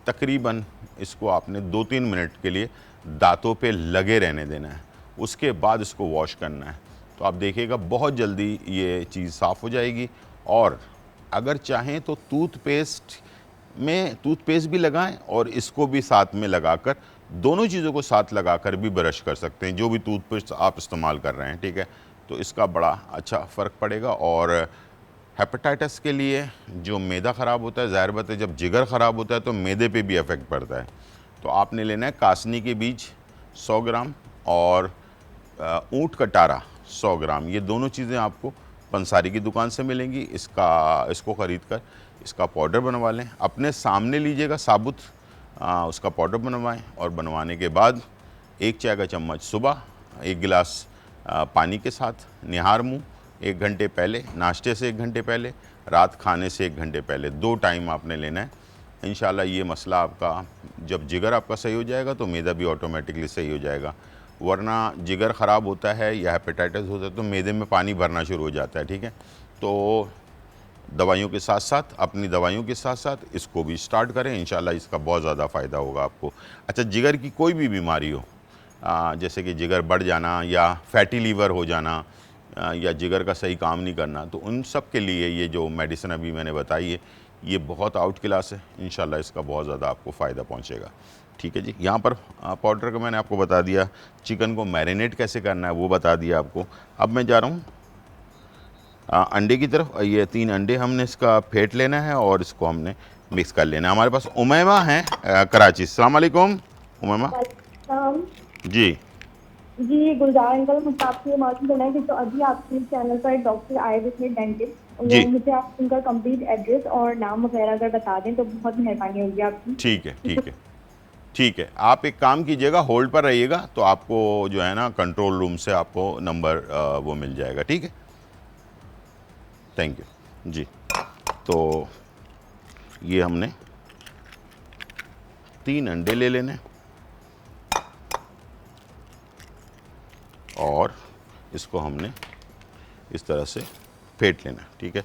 तकरीबन इसको आपने 2-3 मिनट के लिए दांतों पे लगे रहने देना है। उसके बाद इसको वॉश करना है। तो आप देखिएगा बहुत जल्दी ये चीज़ साफ़ हो जाएगी। और अगर चाहें तो टूथपेस्ट भी लगाएं और इसको भी साथ में लगाकर, दोनों चीज़ों को साथ लगाकर भी ब्रश कर सकते हैं, जो भी टूथपेस्ट आप इस्तेमाल कर रहे हैं। ठीक है, तो इसका बड़ा अच्छा फ़र्क पड़ेगा। और हेपेटाइटिस के लिए जो मैदा ख़राब होता है, ज़ाहिर बात है जब जिगर ख़राब होता है तो मैदे पे भी इफ़ेक्ट पड़ता है। तो आपने लेना है कासनी के बीज 100 ग्राम और ऊँट का टारा 100 ग्राम। ये दोनों चीज़ें आपको पंसारी की दुकान से मिलेंगी। इसको ख़रीद कर इसका पाउडर बनवा लें, अपने सामने लीजिएगा साबुत, उसका पाउडर बनवाएं। और बनवाने के बाद 1 चाय का चम्मच सुबह 1 गिलास पानी के साथ निहार मुँह 1 घंटे पहले, नाश्ते से 1 घंटे पहले, रात खाने से 1 घंटे पहले, 2 टाइम आपने लेना है। इंशाल्लाह ये मसला आपका, जब जिगर आपका सही हो जाएगा तो मैदा भी ऑटोमेटिकली सही हो जाएगा। वरना जिगर ख़राब होता है या हेपेटाइटिस होता है तो मैदे में पानी भरना शुरू हो जाता है। ठीक है, तो दवाइयों के साथ साथ, अपनी दवाइयों के साथ साथ इसको भी स्टार्ट करें, इंशाल्लाह इसका बहुत ज़्यादा फ़ायदा होगा आपको। अच्छा, जिगर की कोई भी बीमारी हो, जैसे कि जिगर बढ़ जाना या फैटी लीवर हो जाना या जिगर का सही काम नहीं करना, तो उन सब के लिए ये जो मेडिसिन अभी मैंने बताई है ये बहुत आउट क्लास है। इंशाल्लाह इसका बहुत ज़्यादा आपको फ़ायदा पहुँचेगा। ठीक है जी, यहाँ पर पाउडर का मैंने आपको बता दिया, चिकन को मैरिनेट कैसे करना है वो बता दिया आपको। अब मैं जा रहा हूँ अंडे की तरफ। ये 3 अंडे हमने इसका फेंट लेना है और इसको हमने मिक्स कर लेना है। हमारे पास उमैमा है कराची। अस्सलाम वालेकुम उमैमा। जी जी गुलजार अंकल, मुझे आपसे ये मालूम करना है कि तो अभी आपके चैनल पर एक डॉक्टर आए हुए थे, डेंटिस्ट, जी वो मुझे आप उनका कंप्लीट एड्रेस और नाम वगैरह अगर बता दें तो बहुत मेहरबानी होगी आपकी। ठीक है, ठीक है, ठीक है। आप एक काम कीजिएगा, होल्ड पर रहिएगा, तो आपको जो है ना कंट्रोल रूम से आपको नंबर वो मिल जाएगा। ठीक है, थैंक यू जी। तो ये हमने 3 अंडे ले लेने और इसको हमने इस तरह से फेंट लेना। ठीक है,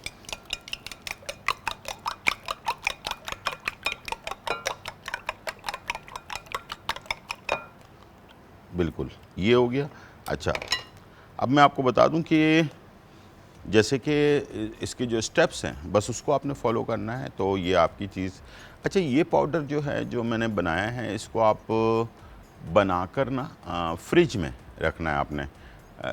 बिल्कुल ये हो गया। अच्छा, अब मैं आपको बता दूं कि जैसे कि इसके जो स्टेप्स हैं बस उसको आपने फॉलो करना है, तो ये आपकी चीज़। अच्छा, ये पाउडर जो है जो मैंने बनाया है इसको आप बनाकर ना फ्रिज में रखना है आपने,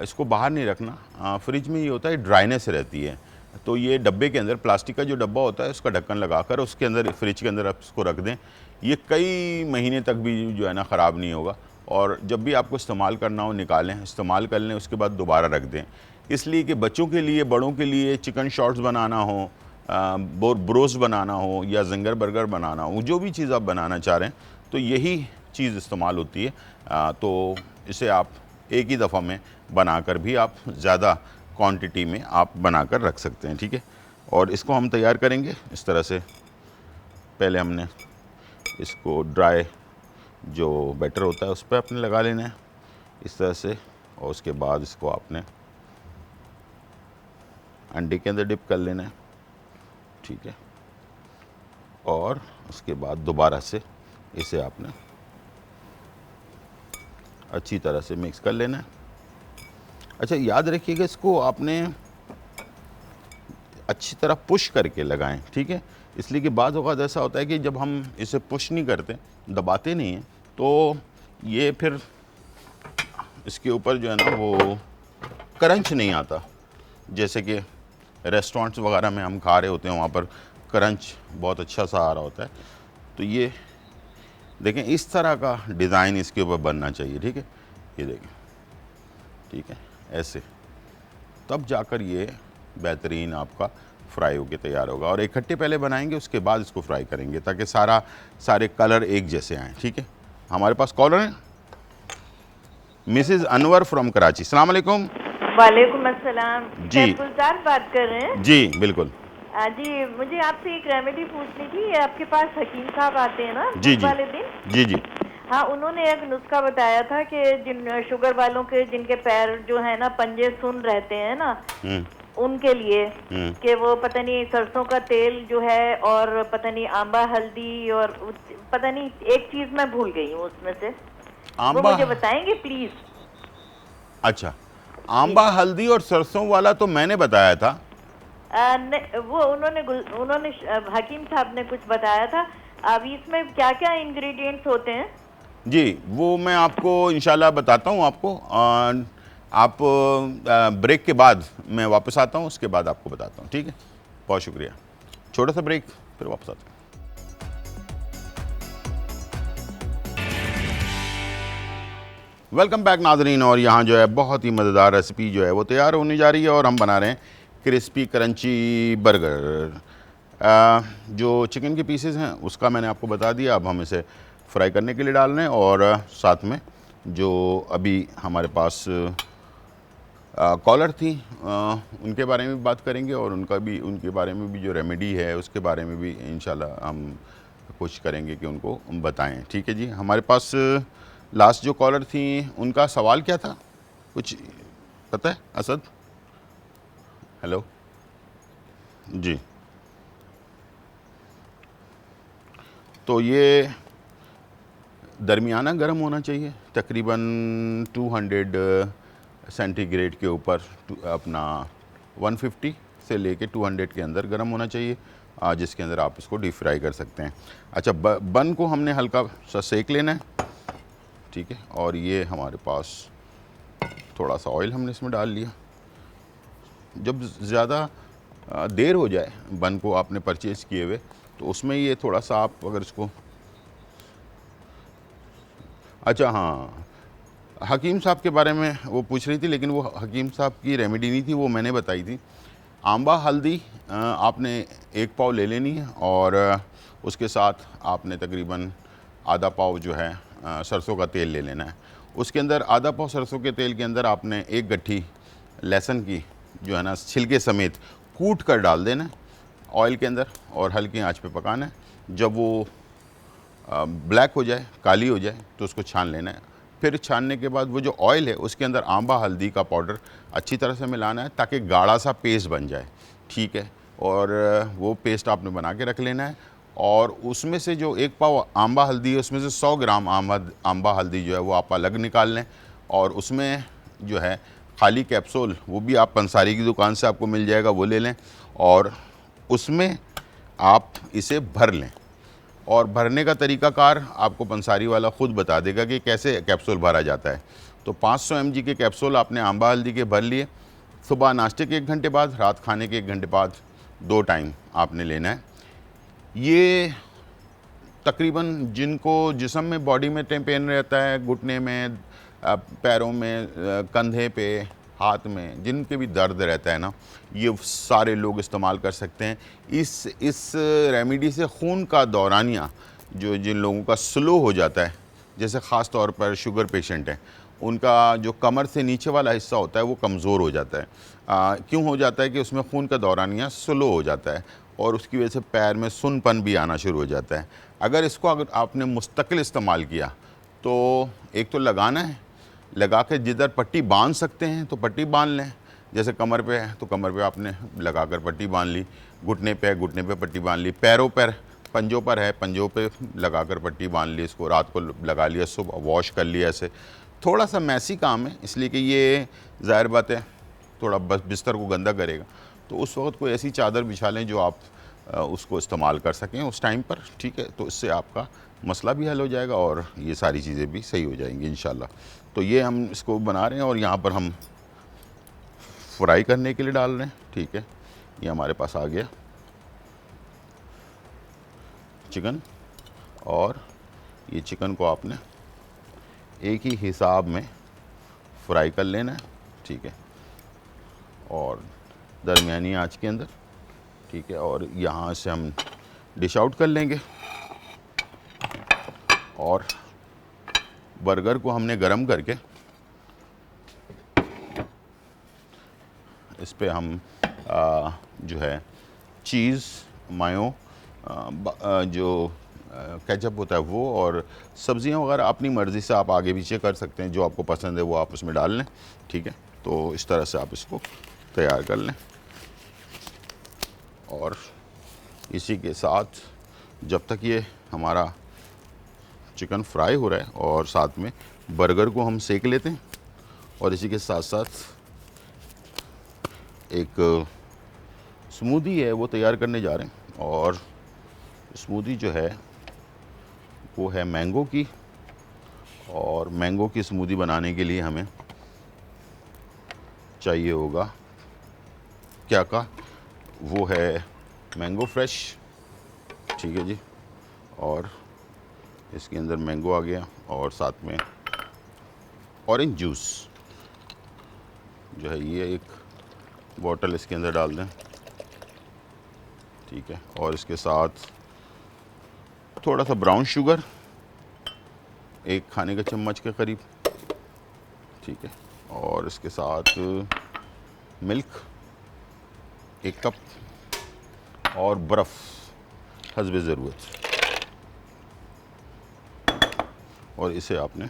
इसको बाहर नहीं रखना। फ्रिज में ये होता है ड्राइनेस रहती है, तो ये डब्बे के अंदर, प्लास्टिक का जो डब्बा होता है उसका ढक्कन लगाकर उसके अंदर, फ्रिज के अंदर आप इसको रख दें। ये कई महीने तक भी जो है ना ख़राब नहीं होगा, और जब भी आपको इस्तेमाल करना हो निकालें, इस्तेमाल कर लें, उसके बाद दोबारा रख दें। इसलिए कि बच्चों के लिए, बड़ों के लिए चिकन शॉट्स बनाना हो, ब्रोस्ट बनाना हो या जिंगर बर्गर बनाना हो, जो भी चीज़ आप बनाना चाह रहे हैं तो यही चीज़ इस्तेमाल होती है। तो इसे आप एक ही दफ़ा में बनाकर भी आप ज़्यादा क्वांटिटी में आप बनाकर रख सकते हैं। ठीक है, और इसको हम तैयार करेंगे इस तरह से। पहले हमने इसको ड्राई जो बैटर होता है उस पर आपने लगा लेना है इस तरह से, और उसके बाद इसको आपने अंडे के अंदर डिप कर लेना है। ठीक है, और उसके बाद दोबारा से इसे आपने अच्छी तरह से मिक्स कर लेना है। अच्छा, याद रखिएगा इसको आपने अच्छी तरह पुश करके लगाएं। ठीक है, इसलिए कि बाद वक़्त ऐसा होता है कि जब हम इसे पुश नहीं करते, दबाते नहीं हैं, तो ये फिर इसके ऊपर जो है ना वो क्रंच नहीं आता। जैसे कि रेस्टोरेंट्स वगैरह में हम खा रहे होते हैं, वहाँ पर क्रंच बहुत अच्छा सा आ रहा होता है। तो ये देखें, इस तरह का डिज़ाइन इसके ऊपर बनना चाहिए। ठीक है, ये देखें, ठीक है, ऐसे, तब जाकर ये बेहतरीन आपका फ्राई होकर तैयार होगा। और इकट्ठे पहले बनाएंगे, उसके बाद इसको फ्राई करेंगे ताकि सारे कलर एक जैसे आएँ। ठीक है, हमारे पास कॉलर हैं, मिसेज़ अनवर फ्रॉम कराची। अस्सलाम वालेकुम। वालेकुम अस्सलाम। जी गुलजार बात कर रहे हैं? जी बिल्कुल। जी, मुझे आपसे एक रेमेडी पूछनी थी। आपके पास हकीम साहब आते हैं ना जी बुध जी वाले दिन? जी जी हाँ, उन्होंने एक नुस्खा बताया था कि जिन शुगर वालों के जिनके पैर जो है ना पंजे सुन रहते हैं ना, उनके लिए कि वो पता नहीं सरसों का तेल जो है और पता नहीं आंबा हल्दी और पता नहीं एक चीज मैं भूल गई हूँ उसमें से, वो मुझे बताएंगे प्लीज? अच्छा, आंबा हल्दी और सरसों वाला तो मैंने बताया था। वो उन्होंने हकीम साहब ने कुछ बताया था। अब इसमें क्या क्या इंग्रेडिएंट्स होते हैं? जी, वो मैं आपको इंशाल्लाह बताता हूँ आपको। आप ब्रेक के बाद मैं वापस आता हूँ, उसके बाद आपको बताता हूँ। ठीक है, बहुत शुक्रिया। छोटा सा ब्रेक, फिर वापस आता हूँ। वेलकम बैक नाज़रीन, और यहाँ जो है बहुत ही मज़ेदार रेसिपी जो है वो तैयार होने जा रही है, और हम बना रहे हैं क्रिस्पी क्रंची बर्गर। जो चिकन के पीसेस हैं उसका मैंने आपको बता दिया। अब हम इसे फ्राई करने के लिए डाल रहे हैं, और साथ में जो अभी हमारे पास कॉलर थी उनके बारे में भी बात करेंगे, और उनके बारे में भी जो रेमेडी है उसके बारे में भी इंशाल्लाह हम कोशिश करेंगे कि उनको बताएं। ठीक है जी, हमारे पास लास्ट जो कॉलर थी उनका सवाल क्या था, कुछ पता है असद? हेलो जी। तो ये दरमियाना गर्म होना चाहिए, तकरीबन 200 सेंटीग्रेड के ऊपर, अपना 150 से लेके 200 के अंदर गर्म होना चाहिए, जिसके अंदर आप इसको डीप फ्राई कर सकते हैं। अच्छा, बन को हमने हल्का सा सेक लेना है। ठीक है, और ये हमारे पास थोड़ा सा ऑयल हमने इसमें डाल लिया। जब ज़्यादा देर हो जाए बन को आपने परचेज़ किए हुए, तो उसमें ये थोड़ा सा आप अगर इसको, अच्छा हाँ, हकीम साहब के बारे में वो पूछ रही थी, लेकिन वो हकीम साहब की रेमेडी नहीं थी, वो मैंने बताई थी। आंबा हल्दी आपने 1 पाव ले लेनी है और उसके साथ आपने तकरीबन आधा पाव जो है सरसों का तेल ले लेना है। उसके अंदर आधा पाव सरसों के तेल के अंदर आपने 1 गट्ठी लहसुन की जो है ना छिलके समेत कूट कर डाल देना है ऑयल के अंदर और हल्की आंच पे पकाना है। जब वो ब्लैक हो जाए, काली हो जाए, तो उसको छान लेना है। फिर छानने के बाद वो जो ऑयल है उसके अंदर आंबा हल्दी का पाउडर अच्छी तरह से मिलाना है ताकि गाढ़ा सा पेस्ट बन जाए, ठीक है। और वो पेस्ट आपने बना के रख लेना है और उसमें से जो 1 पाव आंबा हल्दी है उसमें से 100 ग्राम आंबा हल्दी जो है वो आप अलग निकाल लें और उसमें जो है खाली कैप्सूल, वो भी आप पंसारी की दुकान से आपको मिल जाएगा, वो ले लें और उसमें आप इसे भर लें। और भरने का तरीक़ाकार आपको पंसारी वाला ख़ुद बता देगा कि कैसे कैप्सूल भरा जाता है। तो 500 mg के कैप्सूल आपने आंबा हल्दी के भर लिए। सुबह नाश्ते के 1 घंटे बाद, रात खाने के 1 घंटे बाद 2 टाइम आपने लेना है। ये तकरीबन जिनको जिस्म में, बॉडी में पेन रहता है, घुटने में, पैरों में, कंधे पे, हाथ में, जिनके भी दर्द रहता है ना, ये सारे लोग इस्तेमाल कर सकते हैं। इस रेमेडी से खून का दौरानिया जो जिन लोगों का स्लो हो जाता है, जैसे ख़ास तौर पर शुगर पेशेंट हैं, उनका जो कमर से नीचे वाला हिस्सा होता है वो कमज़ोर हो जाता है। क्यों हो जाता है कि उसमें खून का दौरानिया स्लो हो जाता है और उसकी वजह से पैर में सुन्नपन भी आना शुरू हो जाता है। अगर आपने मुस्तकिल इस्तेमाल किया तो एक तो लगाना है, लगा के जिधर पट्टी बांध सकते हैं तो पट्टी बांध लें। जैसे कमर पे है तो कमर पे आपने लगाकर पट्टी बांध ली, घुटने पे पट्टी बांध ली, पैरों पर, पंजों पर है, पंजों पे लगाकर पट्टी बांध ली, इसको रात को लगा लिया, सुबह वॉश कर लिया। ऐसे थोड़ा सा मैसी काम है इसलिए कि ये ज़ाहिर बात है थोड़ा बस बिस्तर को गंदा करेगा, तो उस वक्त कोई ऐसी चादर बिछा लें जो आप उसको इस्तेमाल कर सकें उस टाइम पर, ठीक है। तो इससे आपका मसला भी हल हो जाएगा और ये सारी चीज़ें भी सही हो जाएंगी इंशाल्लाह। तो ये हम इसको बना रहे हैं और यहाँ पर हम फ्राई करने के लिए डाल रहे हैं, ठीक है। ये हमारे पास आ गया चिकन और ये चिकन को आपने एक ही हिसाब में फ्राई कर लेना है, ठीक है, और दरमियानी आंच के अंदर, ठीक है। और यहाँ से हम डिश आउट कर लेंगे और बर्गर को हमने गरम करके इस पे हम जो है चीज़, मायो, जो केचप होता है वो, और सब्ज़ियाँ वगैरह अपनी मर्ज़ी से आप आगे पीछे कर सकते हैं, जो आपको पसंद है वो आप उसमें डाल लें, ठीक है। तो इस तरह से आप इसको तैयार कर लें और इसी के साथ जब तक ये हमारा चिकन फ्राई हो रहा है और साथ में बर्गर को हम सेक लेते हैं और इसी के साथ साथ एक स्मूदी है वो तैयार करने जा रहे हैं। और स्मूदी जो है वो है मैंगो की, और मैंगो की स्मूदी बनाने के लिए हमें चाहिए होगा क्या का, वो है मैंगो फ्रेश, ठीक है जी। और इसके अंदर मैंगो आ गया और साथ में ऑरेंज जूस जो है ये एक बॉटल इसके अंदर डाल दें, ठीक है। और इसके साथ थोड़ा सा ब्राउन शुगर, 1 खाने का चम्मच के करीब, ठीक है। और इसके साथ मिल्क 1 कप और बर्फ़ हस्बे ज़रूरत। और इसे आपने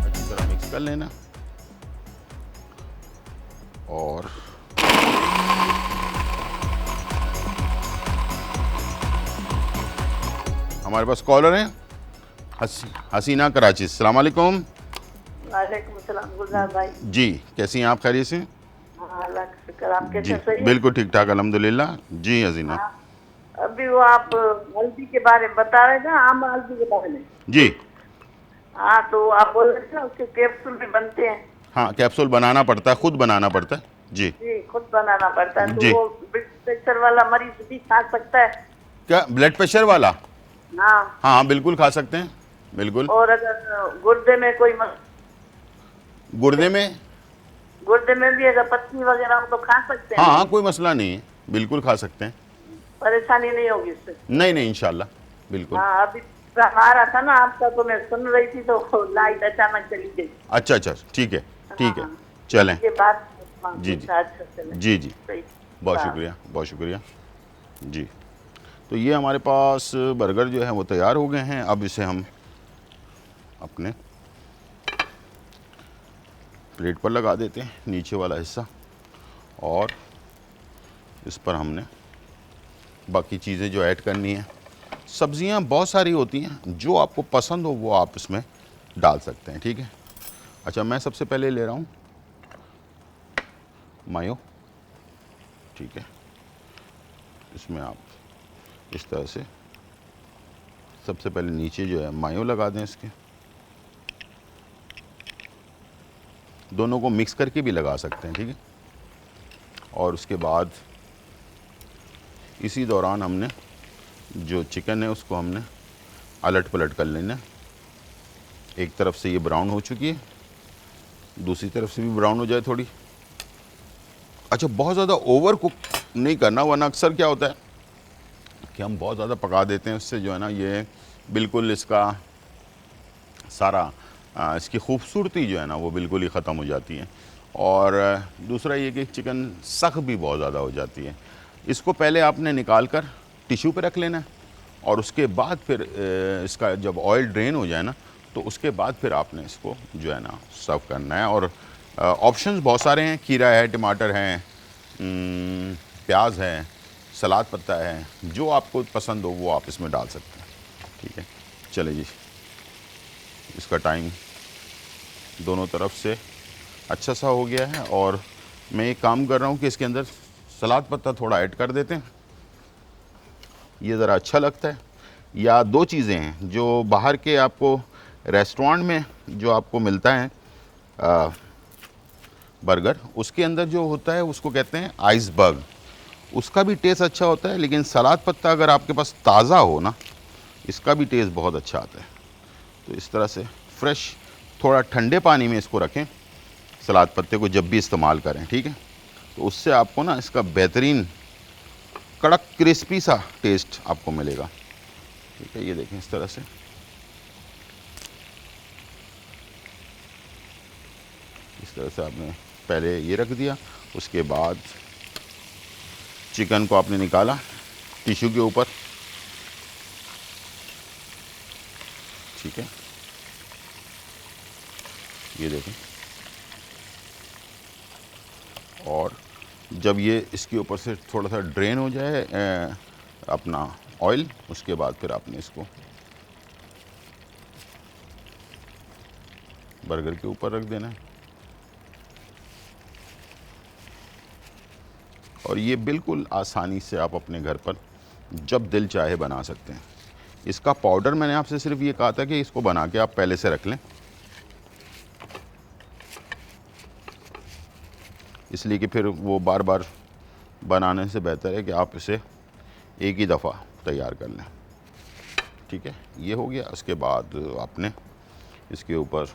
अच्छी तरह मिक्स कर लेना और हमारे पास कॉलर हैं हसीना कराची। अस्सलाम वालेकुम। वालेकुम सलाम गुलजार भाई। जी कैसी हैं आप, खैरियत से? हाँ, अल्लाह का शुक्र। आप कैसे? जी सही है? बिल्कुल ठीक ठाक अल्हम्दुलिल्लाह। जी हसीना। हाँ, अभी वो आप हल्दी के बारे में बता रहे थे, आम हल्दी के बारे में। जी हाँ, तो आप बोल रहे थे ना उसके कैप्सूल भी बनते हैं। हाँ, कैप्सूल बनाना पड़ता है, खुद बनाना पड़ता है। जी जी, खुद बनाना पड़ता है। जी। तो वो ब्लड प्रेशर वाला मरीज भी खा सकता है? क्या ब्लड प्रेशर वाला? हाँ। हाँ बिल्कुल खा सकते हैं, बिल्कुल। और अगर गुर्दे में कोई गुर्दे में? गुर्दे में भी अगर पत्नी वगैरह हो तो खा सकते हैं? हाँ कोई मसला नहीं है, बिल्कुल खा सकते हैं, परेशानी नहीं होगी इससे? नहीं नहीं इंशाल्लाह बिल्कुल। हाँ, अभी आ रहा था ना आपका तो मैं सुन रही थी तो लाइट अचानक चली गई। अच्छा अच्छा ठीक है, ठीक है, हाँ। चलें। ये बात जी जी अच्छा चले। जी जी, सही। बहुत हाँ। शुक्रिया, बहुत शुक्रिया जी। तो ये हमारे पास बर्गर जो है वो तैयार हो गए हैं। अब इसे हम अपने प्लेट पर लगा देते हैं, नीचे वाला हिस्सा, और इस पर हमने बाकी चीज़ें जो ऐड करनी है, सब्जियां बहुत सारी होती हैं, जो आपको पसंद हो वो आप इसमें डाल सकते हैं, ठीक है। अच्छा, मैं सबसे पहले ले रहा हूँ मायो, ठीक है। इसमें आप इस तरह से सबसे पहले नीचे जो है मायो लगा दें इसके, दोनों को मिक्स करके भी लगा सकते हैं, ठीक है। और उसके बाद इसी दौरान हमने जो चिकन है उसको हमने अलट पलट कर लेना है। एक तरफ से ये ब्राउन हो चुकी है, दूसरी तरफ से भी ब्राउन हो जाए थोड़ी। अच्छा, बहुत ज़्यादा ओवर कुक नहीं करना, वरना अक्सर क्या होता है कि हम बहुत ज़्यादा पका देते हैं, उससे जो है ना ये बिल्कुल इसका सारा इसकी खूबसूरती जो है ना वो बिल्कुल ही ख़त्म हो जाती है। और दूसरा ये कि चिकन सख्त भी बहुत ज़्यादा हो जाती है। इसको पहले आपने निकाल कर टिश्यू पे रख लेना है, और उसके बाद फिर इसका जब ऑयल ड्रेन हो जाए ना, तो उसके बाद फिर आपने इसको जो है ना सर्व करना है। और ऑप्शंस बहुत सारे हैं, खीरा है, टमाटर हैं, प्याज है, सलाद पत्ता है, जो आपको पसंद हो वो आप इसमें डाल सकते हैं, ठीक है। चले जी, इसका टाइम दोनों तरफ से अच्छा सा हो गया है, और मैं एक काम कर रहा हूँ कि इसके अंदर सलाद पत्ता थोड़ा ऐड कर देते हैं, ये ज़रा अच्छा लगता है। या दो चीज़ें हैं जो बाहर के आपको रेस्टोरेंट में जो आपको मिलता है बर्गर, उसके अंदर जो होता है उसको कहते हैं आइसबर्ग, उसका भी टेस्ट अच्छा होता है। लेकिन सलाद पत्ता अगर आपके पास ताज़ा हो ना, इसका भी टेस्ट बहुत अच्छा आता है। तो इस तरह से फ्रेश, थोड़ा ठंडे पानी में इसको रखें सलाद पत्ते को जब भी इस्तेमाल करें, ठीक है। तो उससे आपको ना इसका बेहतरीन कड़क क्रिस्पी सा टेस्ट आपको मिलेगा, ठीक है। ये देखें इस तरह से, इस तरह से आपने पहले ये रख दिया, उसके बाद चिकन को आपने निकाला टिश्यू के ऊपर, ठीक है। ये देखें, और जब ये इसके ऊपर से थोड़ा सा ड्रेन हो जाए अपना ऑयल, उसके बाद फिर आपने इसको बर्गर के ऊपर रख देना है। और ये बिल्कुल आसानी से आप अपने घर पर जब दिल चाहे बना सकते हैं। इसका पाउडर मैंने आपसे सिर्फ ये कहा था कि इसको बना के आप पहले से रख लें, इसलिए कि फिर वो बार बार बनाने से बेहतर है कि आप इसे एक ही दफ़ा तैयार कर लें, ठीक है। ये हो गया। उसके बाद आपने इसके ऊपर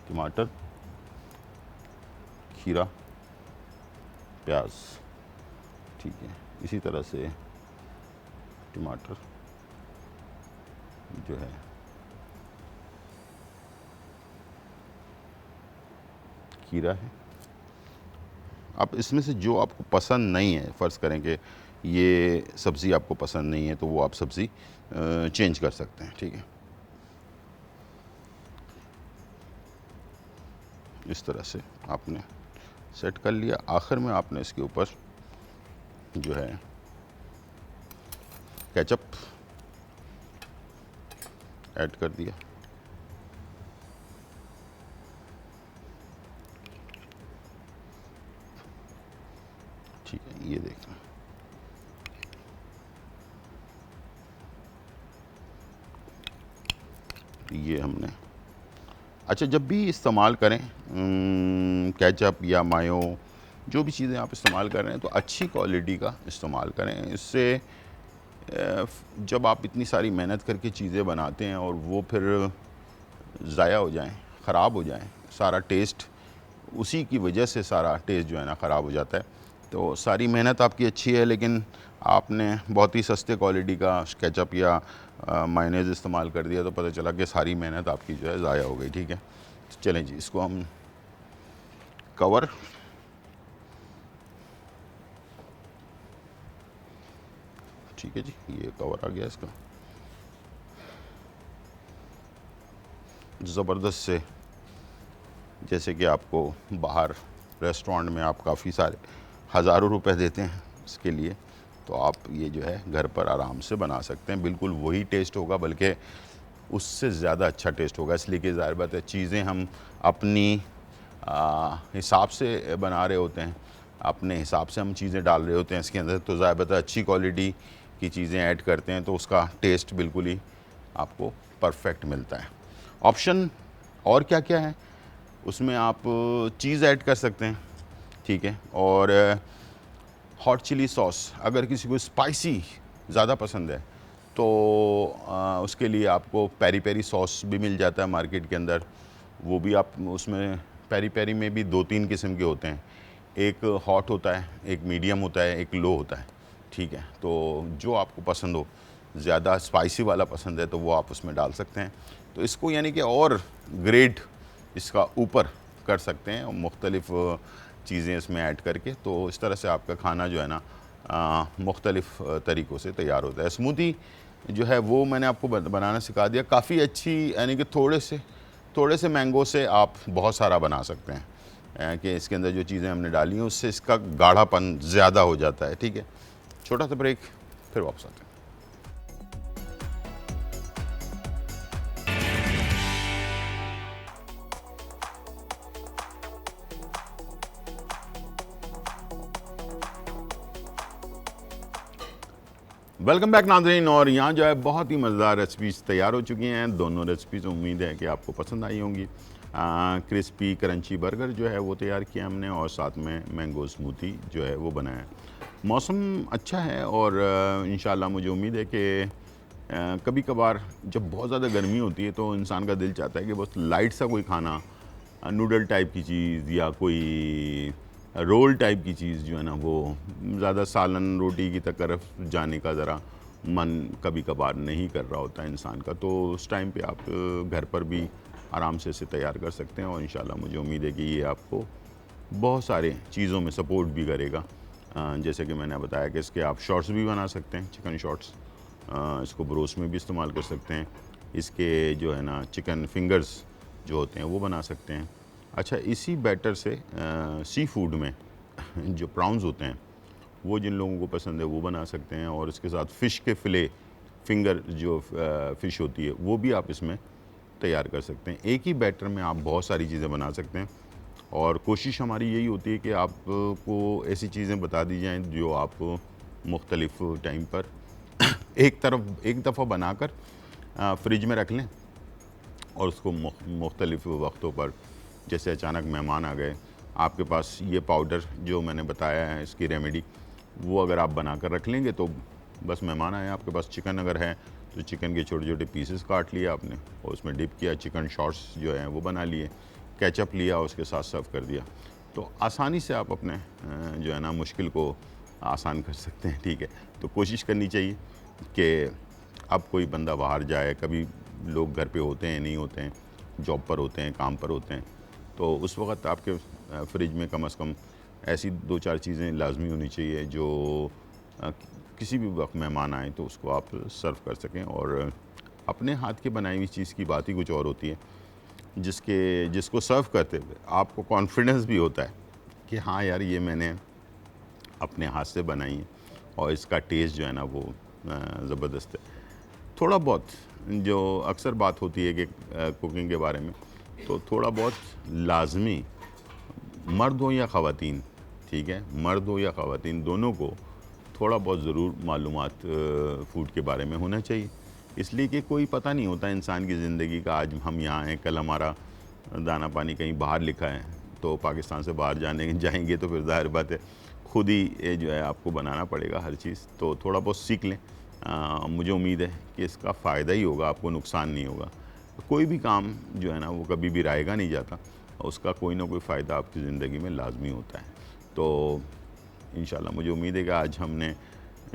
टमाटर, खीरा, प्याज, ठीक है, इसी तरह से टमाटर जो है खीरा है। आप इसमें से जो आपको पसंद नहीं है, फ़र्ज़ करें कि ये सब्ज़ी आपको पसंद नहीं है, तो वो आप सब्ज़ी चेंज कर सकते हैं, ठीक है। इस तरह से आपने सेट कर लिया। आखिर में आपने इसके ऊपर जो है केचप ऐड कर दिया, ठीक है। ये देखना, ये हमने, अच्छा, जब भी इस्तेमाल करें केचप या मायो, जो भी चीज़ें आप इस्तेमाल कर रहे हैं, तो अच्छी क्वालिटी का इस्तेमाल करें। इससे जब आप इतनी सारी मेहनत करके चीज़ें बनाते हैं और वो फिर ज़ाया हो जाएं, ख़राब हो जाएं, सारा टेस्ट उसी की वजह से सारा टेस्ट जो है ना ख़राब हो जाता है। तो सारी मेहनत आपकी अच्छी है, लेकिन आपने बहुत ही सस्ते क्वालिटी का केचप या मायोनेज़ इस्तेमाल कर दिया तो पता चला कि सारी मेहनत आपकी जो है ज़ाया हो गई। ठीक है, तो चलें जी, इसको हम कवर ठीक है जी, ये कवर आ गया इसका। ज़बरदस्त से, जैसे कि आपको बाहर रेस्टोरेंट में आप काफ़ी सारे हज़ारों रुपए देते हैं इसके लिए, तो आप ये जो है घर पर आराम से बना सकते हैं। बिल्कुल वही टेस्ट होगा, बल्कि उससे ज़्यादा अच्छा टेस्ट होगा, इसलिए कि ज़ाहिर बात है चीज़ें हम अपनी हिसाब से बना रहे होते हैं, अपने हिसाब से हम चीज़ें डाल रहे होते हैं इसके अंदर, तो ज़ाहिर बात है अच्छी क्वालिटी की चीज़ें ऐड करते हैं तो उसका टेस्ट बिल्कुल ही आपको परफेक्ट मिलता है। ऑप्शन और क्या क्या है उसमें, आप चीज़ ऐड कर सकते हैं, ठीक है, और हॉट चिली सॉस, अगर किसी को स्पाइसी ज़्यादा पसंद है तो उसके लिए आपको पेरी पेरी सॉस भी मिल जाता है मार्केट के अंदर, वो भी आप उसमें पेरी पेरी में भी 2-3 किस्म के होते हैं, एक हॉट होता है, एक मीडियम होता है, एक लो होता है, ठीक है। तो जो आपको पसंद हो, ज़्यादा स्पाइसी वाला पसंद है तो वो आप उसमें डाल सकते हैं। तो इसको यानी कि और ग्रेड इसका ऊपर कर सकते हैं और मुख्तलिफ़ चीज़ें इसमें ऐड करके, तो इस तरह से आपका खाना जो है ना मुख्तलिफ़ तरीक़ों से तैयार होता है। स्मूदी जो है वो मैंने आपको बनाना सिखा दिया, काफ़ी अच्छी, यानी कि थोड़े से मैंगो से आप बहुत सारा बना सकते हैं कि इसके अंदर जो चीज़ें हमने डाली हैं उससे इसका गाढ़ापन ज़्यादा हो जाता है। ठीक है, छोटा सा ब्रेक, फिर वापस आते हैं। वेलकम बैक नाज़रीन, और यहाँ जो है बहुत ही मज़ेदार रेसिपीज़ तैयार हो चुकी हैं। दोनों रेसिपीज़ उम्मीद है कि आपको पसंद आई होंगी। क्रिस्पी क्रंची बर्गर जो है वो तैयार किया हमने, और साथ में मैंगो स्मूदी जो है वो बनाया। मौसम अच्छा है और इंशाल्लाह मुझे उम्मीद है कि कभी कभार जब बहुत ज़्यादा गर्मी होती है तो इंसान का दिल चाहता है कि बस लाइट सा कोई खाना, नूडल टाइप की चीज़ या कोई रोल टाइप की चीज़ जो है ना, वो ज़्यादा सालन रोटी की तरफ जाने का ज़रा मन कभी कभार नहीं कर रहा होता है इंसान का, तो उस टाइम पे आप घर पर भी आराम से इसे तैयार कर सकते हैं। और इंशाल्लाह मुझे उम्मीद है कि ये आपको बहुत सारे चीज़ों में सपोर्ट भी करेगा। जैसे कि मैंने बताया कि इसके आप शॉर्ट्स भी बना सकते हैं, चिकन शॉर्ट्स, इसको ब्रोस्ट में भी इस्तेमाल कर सकते हैं। इसके जो है ना चिकन फिंगर्स जो होते हैं वो बना सकते हैं। अच्छा, इसी बैटर से सी फूड में जो प्राउन्स होते हैं वो जिन लोगों को पसंद है वो बना सकते हैं, और इसके साथ फ़िश के फ़िले फिंगर जो फ़िश होती है वो भी आप इसमें तैयार कर सकते हैं। एक ही बैटर में आप बहुत सारी चीज़ें बना सकते हैं, और कोशिश हमारी यही होती है कि आपको ऐसी चीज़ें बता दी जाएँ जो आप मुख्तलिफ़ टाइम पर एक दफ़ा बनाकर फ्रिज में रख लें, और उसको मुख्तलिफ़ वक्तों पर, जैसे अचानक मेहमान आ गए, आपके पास ये पाउडर जो मैंने बताया है इसकी रेमेडी, वो अगर आप बना कर रख लेंगे तो बस मेहमान आए आपके पास, चिकन अगर है तो चिकन के छोटे छोटे पीसेस काट लिए आपने और उसमें डिप किया, चिकन शॉर्ट्स जो हैं वो बना लिए, केचप लिया, उसके साथ सर्व कर दिया, तो आसानी से आप अपने जो है ना मुश्किल को आसान कर सकते हैं। ठीक है, तो कोशिश करनी चाहिए कि अब कोई बंदा बाहर जाए, कभी लोग घर पे होते हैं, नहीं होते हैं, जॉब पर होते हैं, काम पर होते हैं, तो उस वक़्त आपके फ्रिज में कम से कम ऐसी 2-4 चीज़ें लाजमी होनी चाहिए जो किसी भी वक्त मेहमान आए तो उसको आप सर्व कर सकें। और अपने हाथ की बनाई हुई चीज़ की बात ही कुछ और होती है, जिसको सर्व करते हुए आपको कॉन्फिडेंस भी होता है कि हाँ यार, ये मैंने अपने हाथ से बनाई है और इसका टेस्ट जो है ना वो ज़बरदस्त है। थोड़ा बहुत जो अक्सर बात होती है कि कुकिंग के बारे में, तो थोड़ा बहुत लाजमी, मर्द हो या ख़वातीन, ठीक है, मर्द हो या ख़वातीन, दोनों को थोड़ा बहुत ज़रूर मालूमात फ़ूड के बारे में होना चाहिए, इसलिए कि कोई पता नहीं होता इंसान की ज़िंदगी का। आज हम यहाँ हैं, कल हमारा दाना पानी कहीं बाहर लिखा है, तो पाकिस्तान से बाहर जाएंगे तो फिर ज़ाहिर बात है खुद ही जो है आपको बनाना पड़ेगा हर चीज़, तो थोड़ा बहुत सीख लें मुझे उम्मीद है कि इसका फ़ायदा ही होगा, आपको नुकसान नहीं होगा। कोई भी काम जो है ना वो कभी भी रायगा नहीं जाता, उसका कोई ना कोई फ़ायदा आपकी ज़िंदगी में लाजमी होता है। तो इंशाल्लाह मुझे उम्मीद है कि आज हमने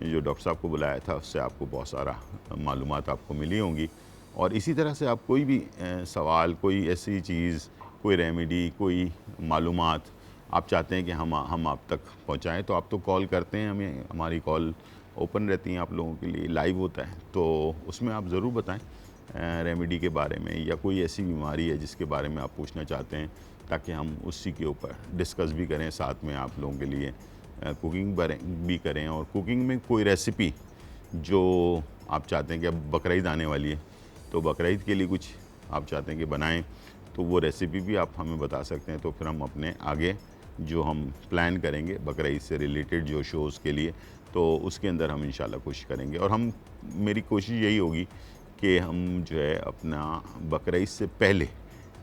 जो डॉक्टर साहब को बुलाया था उससे आपको बहुत सारा मालूमात आपको मिली होंगी। और इसी तरह से आप कोई भी सवाल, कोई ऐसी चीज़, कोई रेमेडी, कोई मालूमात आप चाहते हैं कि हम आप तक पहुंचाएं, तो आप तो कॉल करते हैं हमें, हमारी कॉल ओपन रहती हैं आप लोगों के लिए, लाइव होता है, तो उसमें आप ज़रूर बताएं रेमेडी के बारे में, या कोई ऐसी बीमारी है जिसके बारे में आप पूछना चाहते हैं, ताकि हम उसी के ऊपर डिस्कस भी करें, साथ में आप लोगों के लिए कुकिंग भी करें। और कुकिंग में कोई रेसिपी जो आप चाहते हैं कि अब बकरीद आने वाली है, तो बकरीद के लिए कुछ आप चाहते हैं कि बनाएं, तो वो रेसिपी भी आप हमें बता सकते हैं। तो फिर हम अपने आगे जो हम प्लान करेंगे बकरीद से रिलेटेड जो शोज़ के लिए, तो उसके अंदर हम इंशाल्लाह कोशिश करेंगे। और मेरी कोशिश यही होगी कि हम जो है अपना बकरीद से पहले,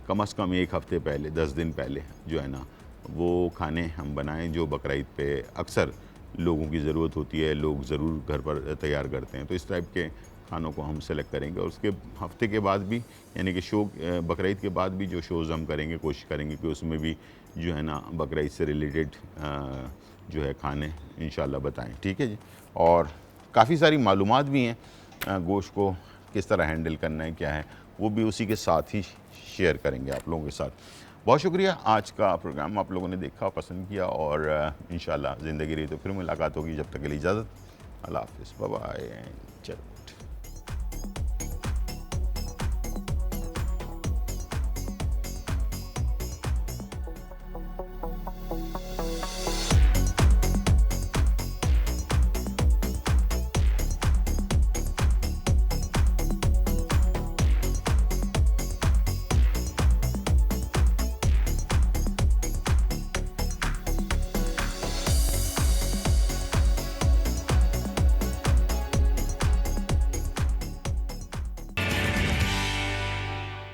कम से कम 1 हफ़्ते पहले, 10 दिन पहले जो है ना वो खाने हम बनाएं जो बकरीद पे अक्सर लोगों की ज़रूरत होती है, लोग ज़रूर घर पर तैयार करते हैं। तो इस टाइप के खानों को हम सेलेक्ट करेंगे। और उसके हफ्ते के बाद भी, यानी कि शो बकरीद के बाद भी जो शोज़ हम करेंगे, कोशिश करेंगे कि उसमें भी जो है ना बकरीद से रिलेटेड जो है खाने इंशाल्लाह बताएं। ठीक है जी। और काफ़ी सारी मालूमात भी हैं गोश्त को किस तरह हैंडल करना है, क्या है, वो भी उसी के साथ ही शेयर करेंगे आप लोगों के साथ। बहुत शुक्रिया, आज का प्रोग्राम आप लोगों ने देखा, पसंद किया, और इंशाल्लाह ज़िंदगी रही तो फिर मुलाकात होगी। जब तक के लिए इजाज़त, अल्लाह हाफ़िज़, बाय बाय। चलो।